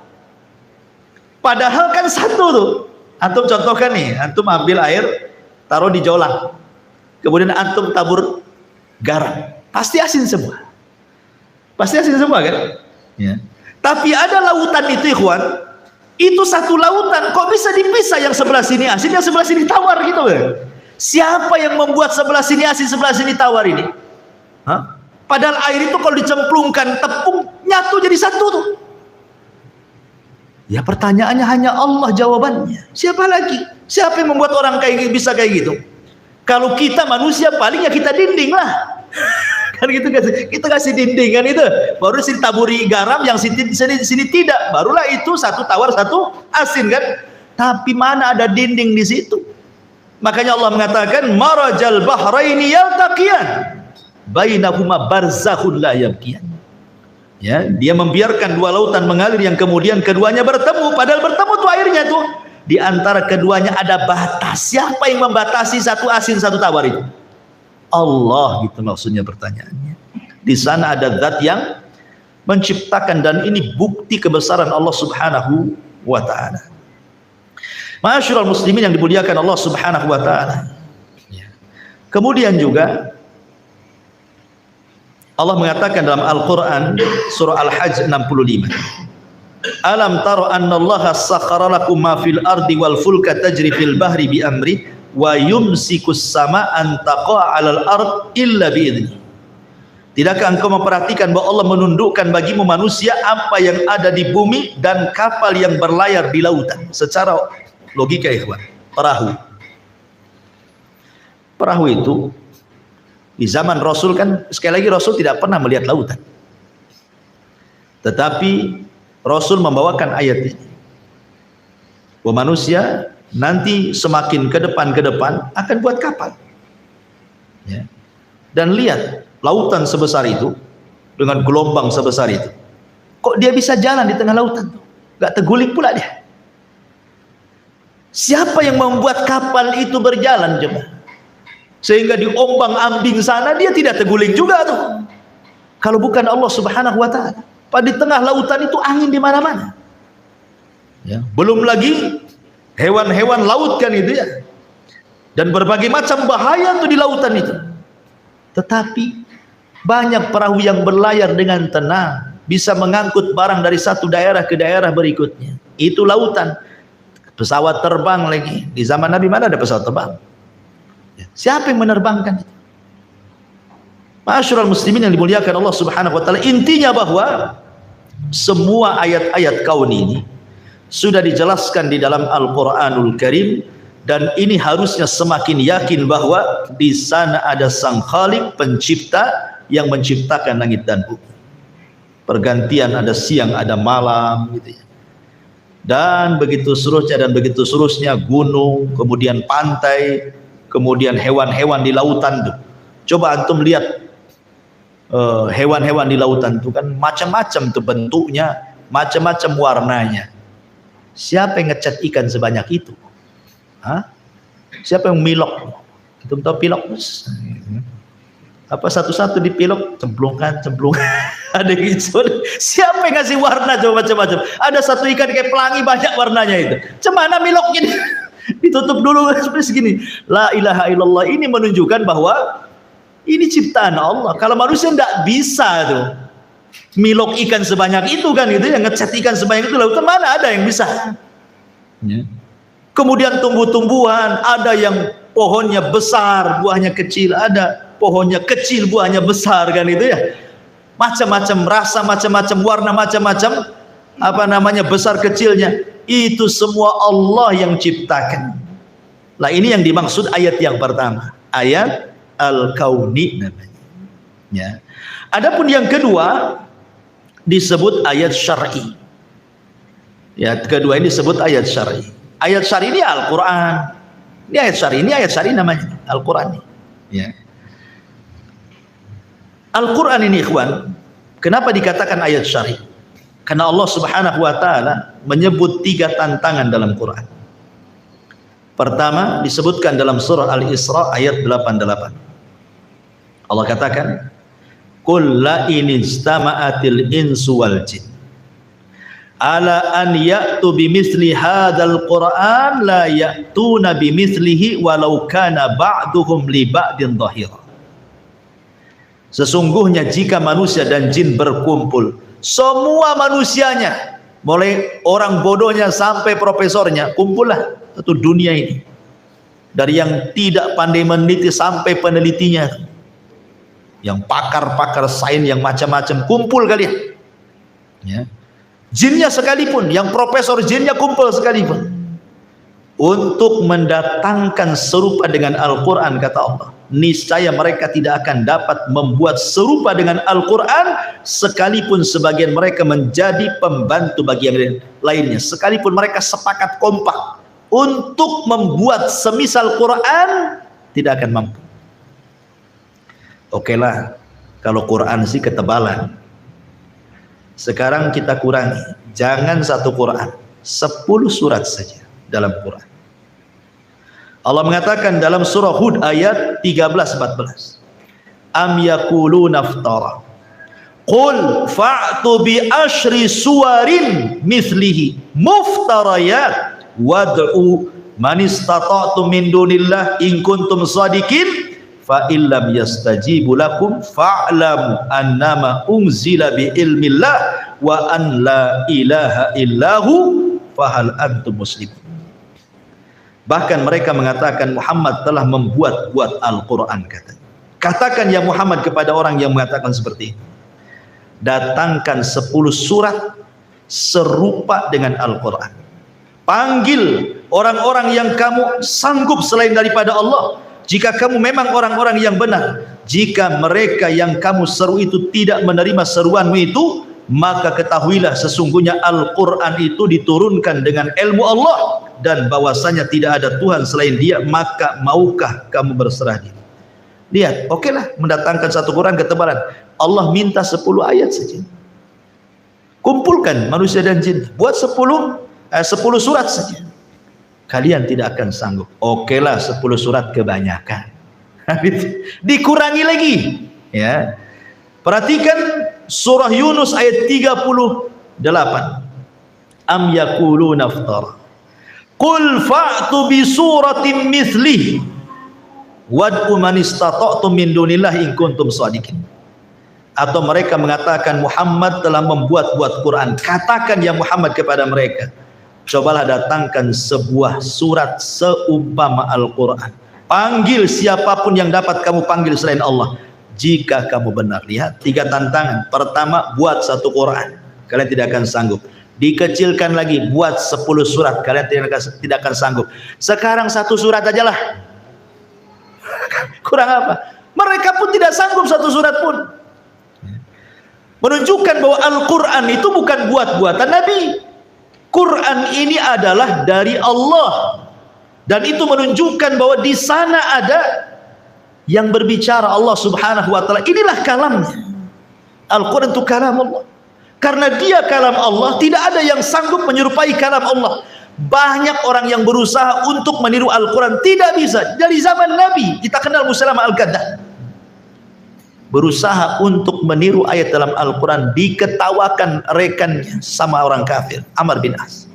Padahal kan satu tuh. Antum contohkan nih, antum ambil air taruh di jolang, kemudian antum tabur garam, pasti asin semua, pasti asin semua kan ya. Tapi ada lautan itu ikhwan, itu satu lautan kok bisa dipisah, yang sebelah sini asin, yang sebelah sini tawar gitu kan. Siapa yang membuat sebelah sini asin, sebelah sini tawar ini? Hah? Padahal air itu kalau dicemplungkan tepung nyatu jadi satu tuh. Ya pertanyaannya hanya Allah jawabannya. Siapa lagi? Siapa yang membuat orang kayak bisa kayak gitu? Kalau kita manusia paling ya kita dinding lah. Kan gitu, kita kasih dinding kan itu. Baru sini taburi garam, yang sini tidak. Barulah itu satu tawar satu asin kan. Tapi mana ada dinding di situ? Makanya Allah mengatakan marajal bahraini yaltaqiyan bainahuma barzakhun la yabghiyan. Ya, dia membiarkan dua lautan mengalir yang kemudian keduanya bertemu, padahal bertemu tuh airnya tuh. Di antara keduanya ada batas. Siapa yang membatasi satu asin satu tawar itu? Allah, gitu maksudnya pertanyaannya. Di sana ada zat yang menciptakan, dan ini bukti kebesaran Allah Subhanahu wa taala. Ma'asyiral muslimin yang dimuliakan Allah Subhanahu wa taala. Kemudian juga Allah mengatakan dalam Al-Qur'an surah Al-Hajj 65. Alam tara annallaha sakhkhara lakum ma fil ardi wal fulka tajri fil bahri bi amri wa yumsikus sama an taqa'a 'alal ard illa bi'idzni. Tidakkah engkau memperhatikan bahwa Allah menundukkan bagimu manusia apa yang ada di bumi dan kapal yang berlayar di lautan? Secara logika ikhwan, perahu itu di zaman Rasul kan, sekali lagi Rasul tidak pernah melihat lautan, tetapi Rasul membawakan ayat ini bahwa manusia nanti semakin ke depan akan buat kapal, ya. Dan lihat lautan sebesar itu dengan gelombang sebesar itu, kok dia bisa jalan di tengah lautan, gak terguling pula dia. Siapa yang membuat kapal itu berjalan coba, sehingga di ombang ambing sana dia tidak terguling juga tuh, kalau bukan Allah Subhanahu wa ta'ala. Pada di tengah lautan itu angin di mana-mana, ya. Belum lagi hewan-hewan laut kan itu ya, dan berbagai macam bahaya tuh di lautan itu. Tetapi banyak perahu yang berlayar dengan tenang, bisa mengangkut barang dari satu daerah ke daerah berikutnya. Itu lautan. Pesawat terbang lagi. Di zaman Nabi mana ada pesawat terbang? Siapa yang menerbangkan itu? Ma'asyiral muslimin yang dimuliakan Allah Subhanahu wa ta'ala, intinya bahwa semua ayat-ayat kaun ini sudah dijelaskan di dalam Al-Qur'anul Karim, dan ini harusnya semakin yakin bahwa di sana ada Sang Khalik, pencipta yang menciptakan langit dan bumi. Pergantian, ada siang, ada malam gitu ya. Dan begitu seterusnya, gunung, kemudian pantai, kemudian hewan-hewan di lautan tuh. Coba antum lihat hewan-hewan di lautan itu kan macam-macam tuh bentuknya, macam-macam warnanya. Siapa yang ngecat ikan sebanyak itu? Hah? Siapa yang milok? Antum tahu pilok? Apa satu-satu dipilok, cemplungkan ada gitu. Siapa yang ngasih warna coba macam-macam? Ada satu ikan kayak pelangi banyak warnanya itu. Cemana miloknya? Ditutup dulu seperti segini. La ilaha illallah. Ini menunjukkan bahwa ini ciptaan Allah. Kalau manusia tidak bisa tuh milok ikan sebanyak itu kan gitu, yang ngecat ikan sebanyak itu, lautan mana ada yang bisa? Ya. Kemudian tumbuh-tumbuhan, ada yang pohonnya besar, buahnya kecil, ada pohonnya kecil, buahnya besar kan itu ya. Macam-macam rasa, macam-macam warna, macam-macam besar kecilnya. Itu semua Allah yang ciptakan. Nah, ini yang dimaksud ayat yang pertama, ayat Al-Kauni namanya. Ya. Adapun yang kedua disebut ayat syar'i. Ya, kedua ini disebut ayat syar'i. Ayat syar'i ini Al-Qur'an. Ini ayat syar'i namanya Al-Qur'an. Ya. Al-Qur'an ini ikhwan, kenapa dikatakan ayat syar'i? Karena Allah Subhanahu wa ta'ala menyebut 3 tantangan dalam Quran. Pertama disebutkan dalam surah Al-Isra ayat 88. Allah katakan, "Qul la in istama'atil insu wal jin ala an ya'tu bimithli hadzal Qur'an la ya'tuna bimithlihi walau kana ba'duhum li ba'din dhahira." Sesungguhnya jika manusia dan jin berkumpul, semua manusianya, mulai orang bodohnya sampai profesornya, kumpullah satu dunia ini, dari yang tidak pandai meneliti sampai penelitinya, yang pakar-pakar sains yang macam-macam, kumpul kalian, ya. Jinnya sekalipun, yang profesor jinnya kumpul sekalipun, untuk mendatangkan serupa dengan Al-Quran, kata Allah, niscaya mereka tidak akan dapat membuat serupa dengan Al-Quran, sekalipun sebagian mereka menjadi pembantu bagi yang lainnya, sekalipun mereka sepakat kompak untuk membuat semisal Quran, tidak akan mampu. Oke lah, kalau Quran sih ketebalan. Sekarang kita kurangi, jangan satu Quran, 10 surat saja dalam Quran. Allah mengatakan dalam surah Hud ayat 13-14, am yakuluna iftara qul fa'tu bi asyri suwarin mithlihi muftarayat wad'u man istata'tum min dunillah in kuntum shadiqin fa illam yastajibu lakum fa'lamu annama unzila bi ilmillah wa an la ilaha illahu fahal antum muslimun. Bahkan mereka mengatakan Muhammad telah membuat-buat Al-Quran, katanya. Katakan ya Muhammad kepada orang yang mengatakan seperti itu, datangkan 10 surat serupa dengan Al-Quran. Panggil orang-orang yang kamu sanggup selain daripada Allah, jika kamu memang orang-orang yang benar. Jika mereka yang kamu seru itu tidak menerima seruanmu itu, maka ketahuilah sesungguhnya Al-Quran itu diturunkan dengan ilmu Allah, dan bahwasanya tidak ada Tuhan selain Dia, maka maukah kamu berserah diri? Lihat, okelah, mendatangkan satu Quran ketebaran. Allah minta 10 ayat saja. Kumpulkan manusia dan jin, buat 10 surat saja. Kalian tidak akan sanggup. Okelah, 10 surat kebanyakan. Dikurangi lagi. Ya. Perhatikan surah Yunus ayat 38. Am yaquluna iftara. Qul fa'tu bi suratin mithlihi wad'u man istata'tum min dunillahi in kuntum shadiqin. Atau mereka mengatakan Muhammad telah membuat-buat Quran. Katakan ya Muhammad kepada mereka, cobalah datangkan sebuah surat seumpama Al-Quran. Panggil siapapun yang dapat kamu panggil selain Allah, jika kamu benar. Lihat, 3 tantangan. Pertama, buat satu Quran, kalian tidak akan sanggup. Dikecilkan lagi, buat 10 surat, kalian tidak akan sanggup. Sekarang 1 surat aja lah. Kurang apa? Mereka pun tidak sanggup 1 surat pun. Menunjukkan bahwa Al-Quran itu bukan buat-buatan Nabi. Quran ini adalah dari Allah, dan itu menunjukkan bahwa di sana ada yang berbicara Allah Subhanahu wa taala. Inilah kalamnya. Al-Quran itu kalam Allah. Karena dia kalam Allah, tidak ada yang sanggup menyerupai kalam Allah. Banyak orang yang berusaha untuk meniru Al-Quran, tidak bisa. Dari zaman Nabi kita kenal Musailamah Al-Kadzdzab, berusaha untuk meniru ayat dalam Al-Quran, diketawakan rekannya sama orang kafir, Amr bin As,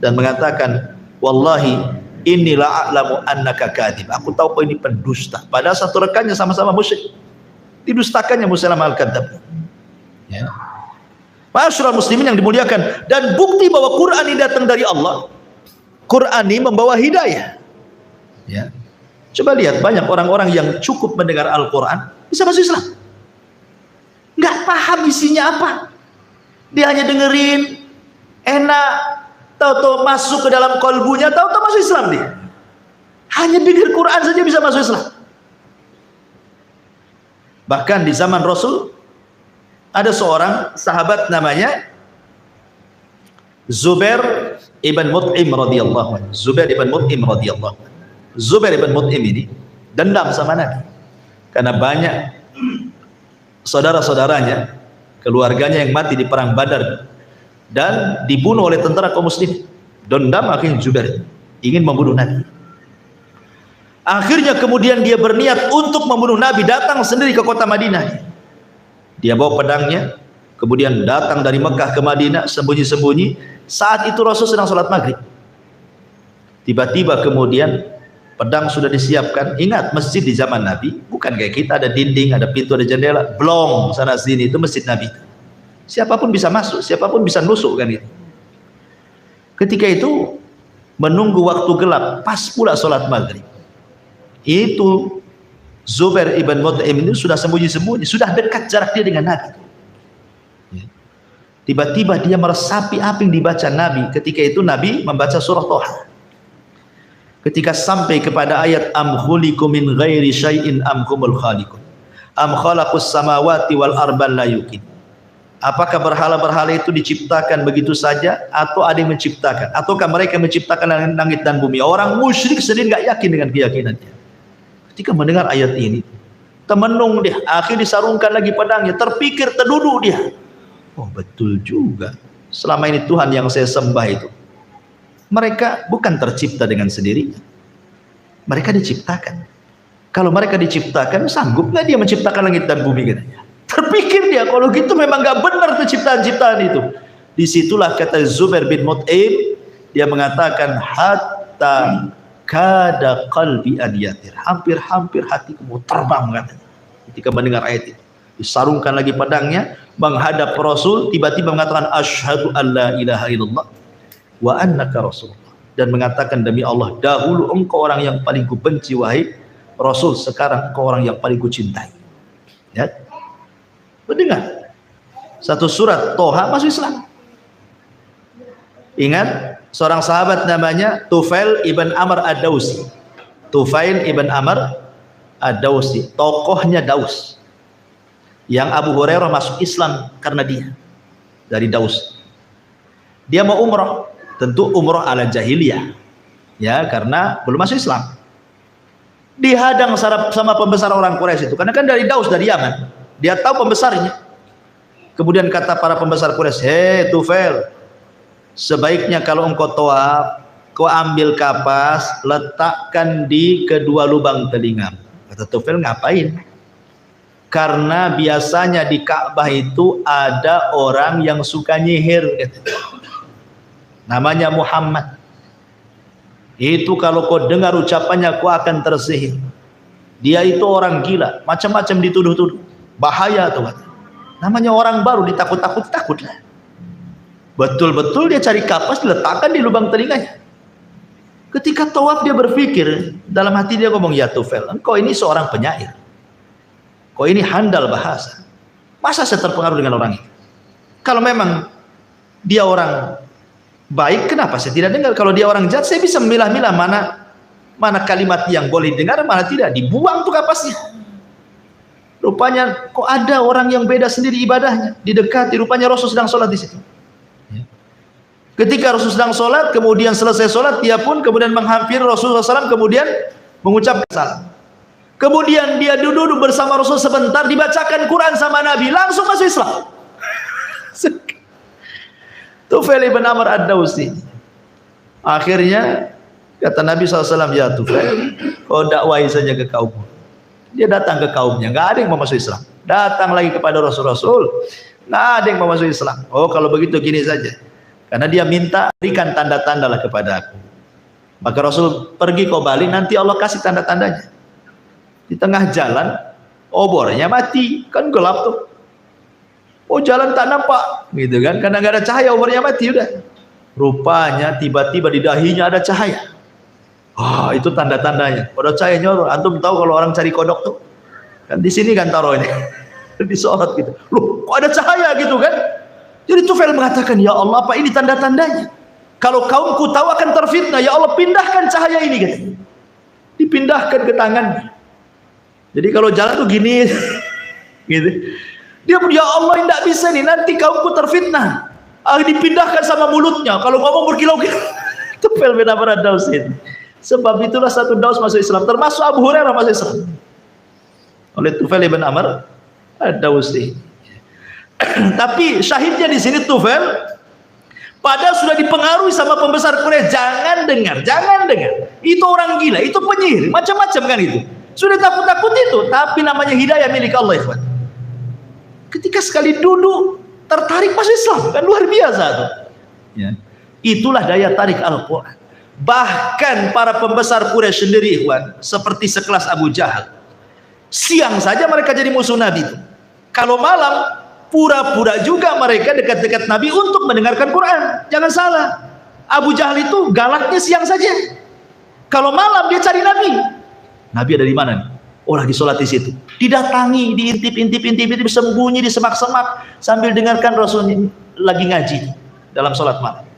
dan mengatakan, wallahi inni la'alamu annaka kadhib, aku tahu kau ini pendusta. Padahal satu rekannya sama-sama musyrik, didustakannya Musailamah Al-Kadzdzab. Ya. Ma'asyiral muslimin yang dimuliakan, dan bukti bahwa Quran ini datang dari Allah, Quran ini membawa hidayah. Ya. Coba lihat, banyak orang-orang yang cukup mendengar Al-Quran bisa masuk Islam, nggak paham isinya apa, dia hanya dengerin enak, tahu-tahu masuk ke dalam kolbunya, tahu-tahu masuk Islam. Dia hanya dengar Quran saja bisa masuk Islam. Bahkan di zaman Rasul ada seorang sahabat namanya Zubair ibn Mut'im radhiyallahu anhu. Zubair ibn Mut'im radhiyallahu anhu. Zubair ibn Mut'im ini dendam sama Nabi karena banyak saudara-saudaranya, keluarganya yang mati di perang Badar dan dibunuh oleh tentara kaum muslim. Dendam, akhirnya Zubair ingin membunuh Nabi. Akhirnya kemudian dia berniat untuk membunuh Nabi, datang sendiri ke kota Madinah. Dia bawa pedangnya, kemudian datang dari Mekah ke Madinah sembunyi-sembunyi. Saat itu Rasul sedang sholat maghrib. Tiba-tiba kemudian pedang sudah disiapkan. Ingat, masjid di zaman Nabi bukan kayak kita, ada dinding, ada pintu, ada jendela, blong sana sini. Itu masjid Nabi. Siapapun bisa masuk, siapapun bisa nusuk kan itu. Ketika itu menunggu waktu gelap, pas pula sholat maghrib. Itu Zubair ibn Mut'im ini sudah sembunyi-sembunyi, sudah dekat jarak dia dengan Nabi. Tiba-tiba dia meresapi apa yang dibaca Nabi. Ketika itu Nabi membaca surah Toha. Ketika sampai kepada ayat am khuliqu min ghairi syai'in am humul khaliqun am khalaqus samawati wal arda la yuqin. Apakah berhala-berhala itu diciptakan begitu saja atau ada yang menciptakan? Ataukah mereka menciptakan langit dan bumi? Orang musyrik sendiri enggak yakin dengan keyakinannya. Ketika mendengar ayat ini, temenung dia, akhirnya disarungkan lagi pedangnya, terpikir, terduduk dia. Oh, betul juga. Selama ini Tuhan yang saya sembah itu, mereka bukan tercipta dengan sendirinya. Mereka diciptakan. Kalau mereka diciptakan, sanggup nggak dia menciptakan langit dan bumi? Katanya. Terpikir dia, kalau gitu memang nggak benar tuh ciptaan-ciptaan itu. Disitulah kata Zubair bin Mut'im, dia mengatakan hatta kada qalbi an yatir, hampir-hampir hatiku mau terbang katanya. Ketika mendengar ayat itu, disarungkan lagi pedangnya, menghadap Rasul, tiba-tiba mengatakan asyhadu an la ilaha illallah wa annaka rasulullah. dan mengatakan, demi Allah, dahulu engkau orang yang paling kubenci wahai Rasul, sekarang engkau orang yang paling kucintai. Ya, mendengar satu surat Toha masuk Islam. Ingat seorang sahabat namanya Tufail ibn Amr ad-Dausi. Tufail ibn Amr ad-Dausi, tokohnya Daus, yang Abu Hurairah masuk Islam karena dia dari Daus. Dia mau umrah, tentu umrah ala jahiliyah, ya, karena belum masuk Islam. Dihadang sama pembesar orang Quraisy itu, karena kan dari Daus, dari Yaman. Dia tahu pembesarnya. Kemudian kata para pembesar Quraisy, hei Tufail, sebaiknya kalau engkau tawaf, kau ambil kapas, letakkan di kedua lubang telinga. Kata Tufail, ngapain? Karena biasanya di Ka'bah itu ada orang yang suka nyihir, namanya Muhammad. Itu kalau kau dengar ucapannya, kau akan tersihir. Dia itu orang gila, macam-macam dituduh-tuduh, bahaya tuh. Namanya orang baru, ditakut-takut, takutlah. Betul-betul dia cari kapas, diletakkan di lubang telinganya. Ketika tawaf dia berpikir, dalam hati dia ngomong, ya Tufail, engkau ini seorang penyair, kau ini handal bahasa, masa saya terpengaruh dengan orang ini? Kalau memang dia orang baik, kenapa saya tidak dengar? Kalau dia orang jahat, saya bisa memilah-milah mana kalimat yang boleh dengar, mana tidak. Dibuang tuh kapasnya. Rupanya kok ada orang yang beda sendiri ibadahnya, didekati. Rupanya Rasul sedang sholat di situ. Ketika Rasul sedang sholat, kemudian selesai sholat, dia pun kemudian menghampiri Rasulullah SAW, kemudian mengucapkan salam. Kemudian dia duduk bersama Rasul sebentar, dibacakan Quran sama Nabi, langsung masuk Islam. Tufail ibn Amr ad-Dausi. Akhirnya kata Nabi SAW, ya Tufail, kau dakwahi saja ke kaummu. Dia datang ke kaumnya, nggak ada yang mau masuk Islam. Datang lagi kepada Rasul, nggak ada yang mau masuk Islam. Oh, kalau begitu gini saja, karena dia minta, berikan tanda-tanda lah kepada aku. Maka Rasul, pergi kau balik, nanti Allah kasih tanda-tandanya. Di tengah jalan, obornya mati, kan gelap tuh. Oh, jalan tak nampak, gitu kan? Karena nggak ada cahaya, obornya mati udah. Rupanya tiba-tiba di dahinya ada cahaya. Ah, itu tanda-tandanya. Kodok cahaya nyorot. Antum tahu kalau orang cari kodok tuh, kan di sini kan taruhnya, disorot gitu. Loh, kok ada cahaya gitu kan? Jadi Tufail mengatakan, ya Allah, apa ini tanda-tandanya? Kalau kaumku tahu akan terfitnah, ya Allah, pindahkan cahaya ini, gitu. Dipindahkan ke tangannya. Jadi kalau jalan tuh gini, gitu. Dia pun, ya Allah, tidak bisa nih, nanti kaumku terfitnah. Dipindahkan sama mulutnya. Kalau ngomong berkilau-kilau. Tufail bin Amr ad-Dausi. Sebab itulah satu Daus masuk Islam, termasuk Abu Hurairah masuk Islam. Oleh Tufail bin Amr ad-Dausi. Tapi syahidnya di sini Tufail, padahal sudah dipengaruhi sama pembesar Quraisy. Jangan dengar. Itu orang gila, itu penyihir, macam-macam kan itu. Sudah takut-takut itu, tapi namanya hidayah milik Allah, ikhwan. Ketika sekali duduk tertarik masuk Islam, kan luar biasa tuh. Ya. Itulah daya tarik Al-Quran. Bahkan para pembesar Quraisy sendiri, ikhwan, seperti sekelas Abu Jahal, siang saja mereka jadi musuh Nabi itu. Kalau malam, pura-pura juga mereka dekat-dekat Nabi untuk mendengarkan Quran. Jangan salah, Abu Jahal itu galaknya siang saja. Kalau malam dia cari Nabi. Nabi ada di mana nih? Oh, lagi sholat di situ. Didatangi, diintip-intip, sembunyi di semak-semak sambil dengarkan Rasul lagi ngaji dalam sholat malam.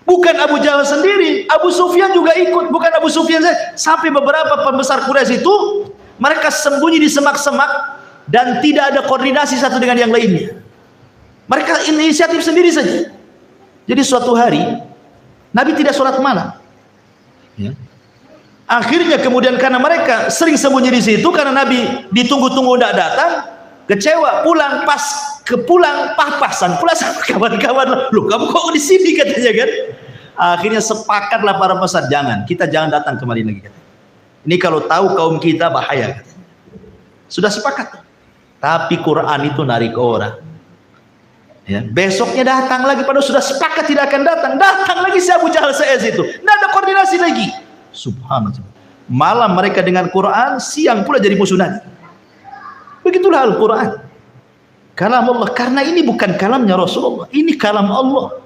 Bukan Abu Jahal sendiri, Abu Sufyan juga ikut. Bukan Abu Sufyan saja, sampai beberapa pembesar Quraisy itu mereka sembunyi di semak-semak dan tidak ada koordinasi satu dengan yang lainnya. Mereka inisiatif sendiri saja. Jadi suatu hari Nabi tidak sholat malam. Ya. Akhirnya kemudian karena mereka sering sembunyi di situ, karena Nabi ditunggu-tunggu tidak datang, kecewa, pulang papasan pula sama kawan-kawan. Loh, kamu kok di sini, katanya kan? Akhirnya sepakatlah para pesan, kita jangan datang kembali lagi, katanya. Ini kalau tahu kaum kita bahaya, katanya. Sudah sepakat. Tapi Quran itu narik orang. Ya, besoknya datang lagi, padahal sudah sepakat tidak akan datang. Datang lagi si Abu Jahal CS itu. Tidak ada koordinasi lagi. Subhanallah. Malam mereka dengan Quran, siang pula jadi musuh Nabi. Begitulah Al-Quran. Kalam Allah. Karena ini bukan kalamnya Rasulullah, ini kalam Allah.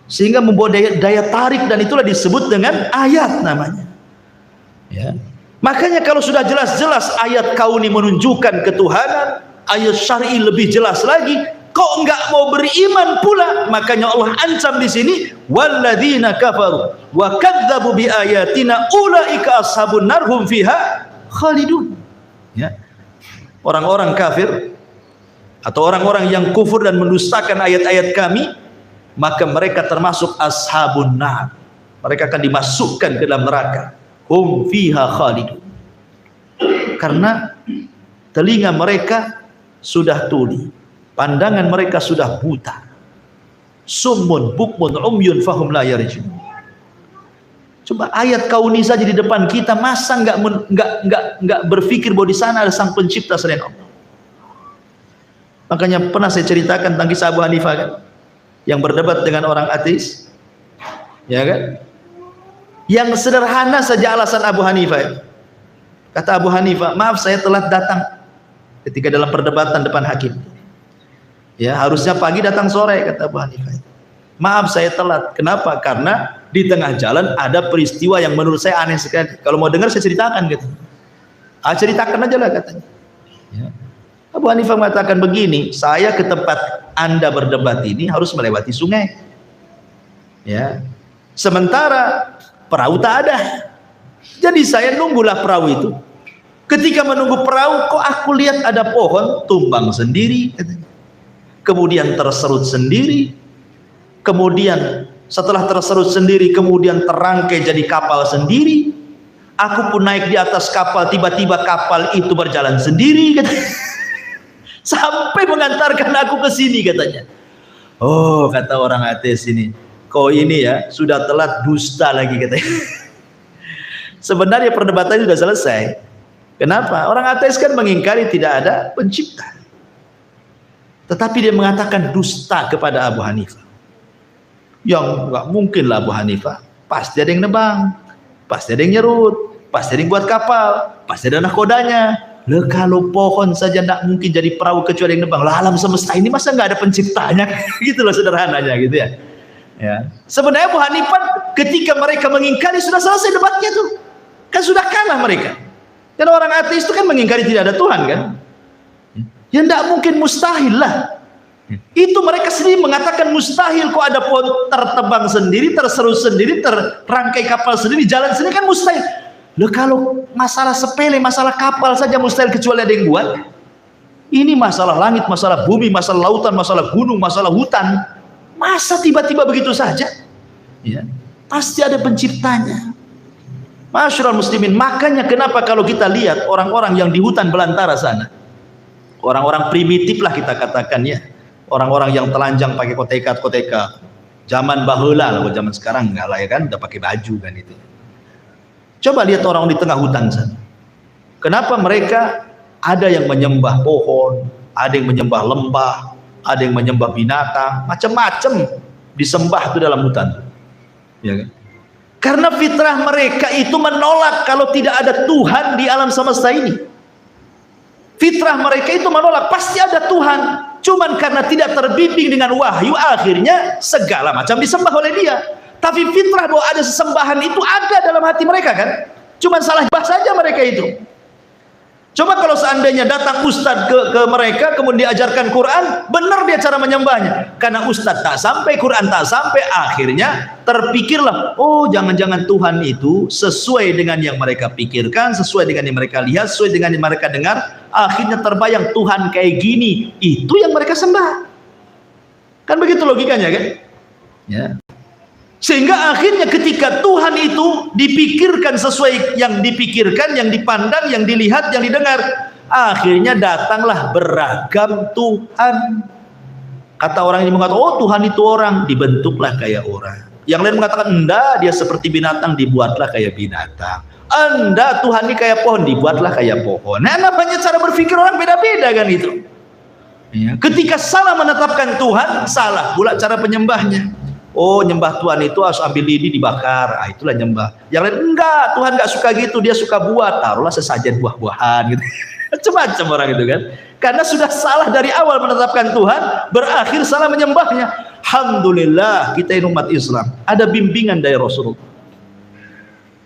sehingga membawa daya tarik, dan itulah disebut dengan ayat namanya. Ya. Makanya kalau sudah jelas-jelas ayat kauni menunjukkan ketuhanan, ayat syar'i lebih jelas lagi, kok enggak mau beriman pula? Makanya Allah ancam di sini, walladzina kafaru wa kadzdzabu biayatina ulaika ashabun nar hum fiha khalidun. Ya. Orang-orang kafir atau orang-orang yang kufur dan mendustakan ayat-ayat kami, maka mereka termasuk ashabun nar. Mereka akan dimasukkan ke dalam neraka. Hum fiha khalidun. Karena telinga mereka sudah tuli, pandangan mereka sudah buta. Summun bukmun umyun fahum la yarjun. Coba ayat kauni saja di depan kita, masa enggak berpikir bahwa di sana ada sang pencipta selain Allah. Makanya pernah saya ceritakan tentang kisah Abu Hanifah kan, yang berdebat dengan orang ateis, ya kan? Yang sederhana saja alasan Abu Hanifah. Kata Abu Hanifah, maaf saya telat datang ketika dalam perdebatan depan hakim. Ya, harusnya pagi datang sore, kata Abu Hanifah. Maaf saya telat. Kenapa? Karena di tengah jalan ada peristiwa yang menurut saya aneh sekali. Kalau mau dengar saya ceritakan gitu. Ceritakan aja lah katanya. Ya. Abu Hanifah mengatakan begini, saya ke tempat Anda berdebat ini harus melewati sungai. Ya. Sementara perahu tak ada, jadi saya nunggulah perahu itu. Ketika menunggu perahu, kok aku lihat ada pohon tumbang sendiri, kemudian terserut sendiri, kemudian setelah terserut sendiri, kemudian terangkai jadi kapal sendiri. Aku pun naik di atas kapal, tiba-tiba kapal itu berjalan sendiri, katanya. Sampai mengantarkan aku ke sini, katanya. Oh, kata orang ateis ini, kau ini ya sudah telat, dusta lagi, katanya. Sebenarnya perdebatan sudah selesai. Kenapa? Orang ateis kan mengingkari tidak ada pencipta, tetapi dia mengatakan dusta kepada Abu Hanifah. Yang nggak mungkin lah Abu Hanifah, pasti ada yang nebang, pasti ada yang nyerut, pasti ada yang buat kapal, pasti ada nahkodanya. Loh, kalau pohon saja tidak mungkin jadi perahu kecuali yang nebang. Lah, alam semesta ini masa nggak ada penciptanya? Gitu loh sederhananya, gitu ya. Ya. Sebenarnya Abu Hanifah ketika mereka mengingkari sudah selesai debatnya tuh, kan sudah kalah mereka. Karena orang ateis itu kan mengingkari tidak ada Tuhan kan. Ya tidak mungkin, mustahil lah. Itu mereka sendiri mengatakan mustahil, kok ada pohon tertebang sendiri, terserut sendiri, terangkai kapal sendiri, jalan sendiri, kan mustahil. Loh, kalau masalah sepele, masalah kapal saja mustahil kecuali ada yang buat. Ini masalah langit, masalah bumi, masalah lautan, masalah gunung, masalah hutan. Masa tiba-tiba begitu saja? Ya, pasti ada penciptanya. Masyarul muslimin, makanya kenapa kalau kita lihat orang-orang yang di hutan belantara sana, orang-orang primitif lah kita katakan ya, orang-orang yang telanjang pakai koteka, zaman baheula, kalau zaman sekarang enggak lah ya kan, udah pakai baju kan itu. Coba lihat orang di tengah hutan sana. Kenapa mereka ada yang menyembah pohon, ada yang menyembah lembah, ada yang menyembah binatang, macam-macam disembah itu dalam hutan, ya kan? Karena fitrah mereka itu menolak kalau tidak ada Tuhan di alam semesta ini. Fitrah mereka itu menolak, pasti ada Tuhan. Cuman karena tidak terbimbing dengan wahyu, akhirnya segala macam disembah oleh dia. Tapi fitrah bahwa ada sesembahan itu ada dalam hati mereka kan. Cuman salah bahasa saja mereka itu. Coba kalau seandainya datang ustadz ke mereka, kemudian diajarkan Quran, benar dia cara menyembahnya. Karena ustadz tak sampai, Quran tak sampai, akhirnya terpikirlah, oh jangan-jangan Tuhan itu sesuai dengan yang mereka pikirkan, sesuai dengan yang mereka lihat, sesuai dengan yang mereka dengar. Akhirnya terbayang Tuhan kayak gini, itu yang mereka sembah. Kan begitu logikanya kan? Ya. Sehingga akhirnya ketika Tuhan itu dipikirkan sesuai yang dipikirkan, yang dipandang, yang dilihat, yang didengar, akhirnya datanglah beragam Tuhan. Kata orang ini mengatakan, oh Tuhan itu orang, dibentuklah kayak orang. Yang lain mengatakan, enggak, dia seperti binatang, dibuatlah kayak binatang. Enggak, Tuhan ini kayak pohon, dibuatlah kayak pohon. Nah, namanya cara berpikir orang beda-beda kan itu. Ya. Ketika salah menetapkan Tuhan, salah pula cara penyembahnya. Oh, nyembah Tuhan itu harus ambil lidi dibakar, itulah nyembah. Yang lain enggak, Tuhan enggak suka gitu, dia suka buat, taruhlah sesajen buah-buahan gitu. Macam-macam orang itu kan. Karena sudah salah dari awal menetapkan Tuhan, berakhir salah menyembahnya. Alhamdulillah kita ini umat Islam ada bimbingan dari Rasulullah.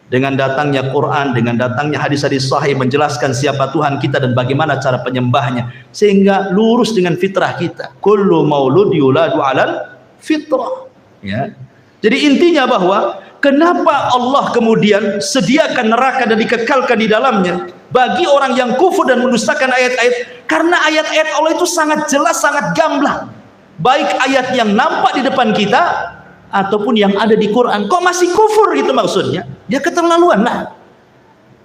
Dengan datangnya Quran, dengan datangnya hadis-hadis sahih menjelaskan siapa Tuhan kita dan bagaimana cara penyembahnya, sehingga lurus dengan fitrah kita. Kullu maulud yuladu 'alal fitrah. Ya. Jadi intinya bahwa kenapa Allah kemudian sediakan neraka dan dikekalkan di dalamnya bagi orang yang kufur dan mendustakan ayat-ayat? Karena ayat-ayat Allah itu sangat jelas, sangat gamblang. Baik ayat yang nampak di depan kita ataupun yang ada di Quran. Kok masih kufur gitu maksudnya? Ya keterlaluan lah.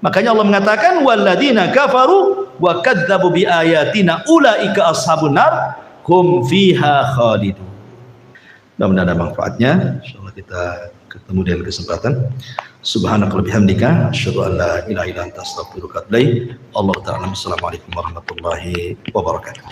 Makanya Allah mengatakan walladzina kafaru wa kadzdzabu biayatina ulaika ashabun nar hum fiha khalidun. Mudah-mudahan ada manfaatnya. Insyaallah kita ketemu dengan kesempatan. Subhanakallahumma bihamdika asyhadu an la ilaha illa anta astaghfiruka wa atubu ilaik. Allahu ta'ala. Assalamualaikum warahmatullahi wabarakatuh.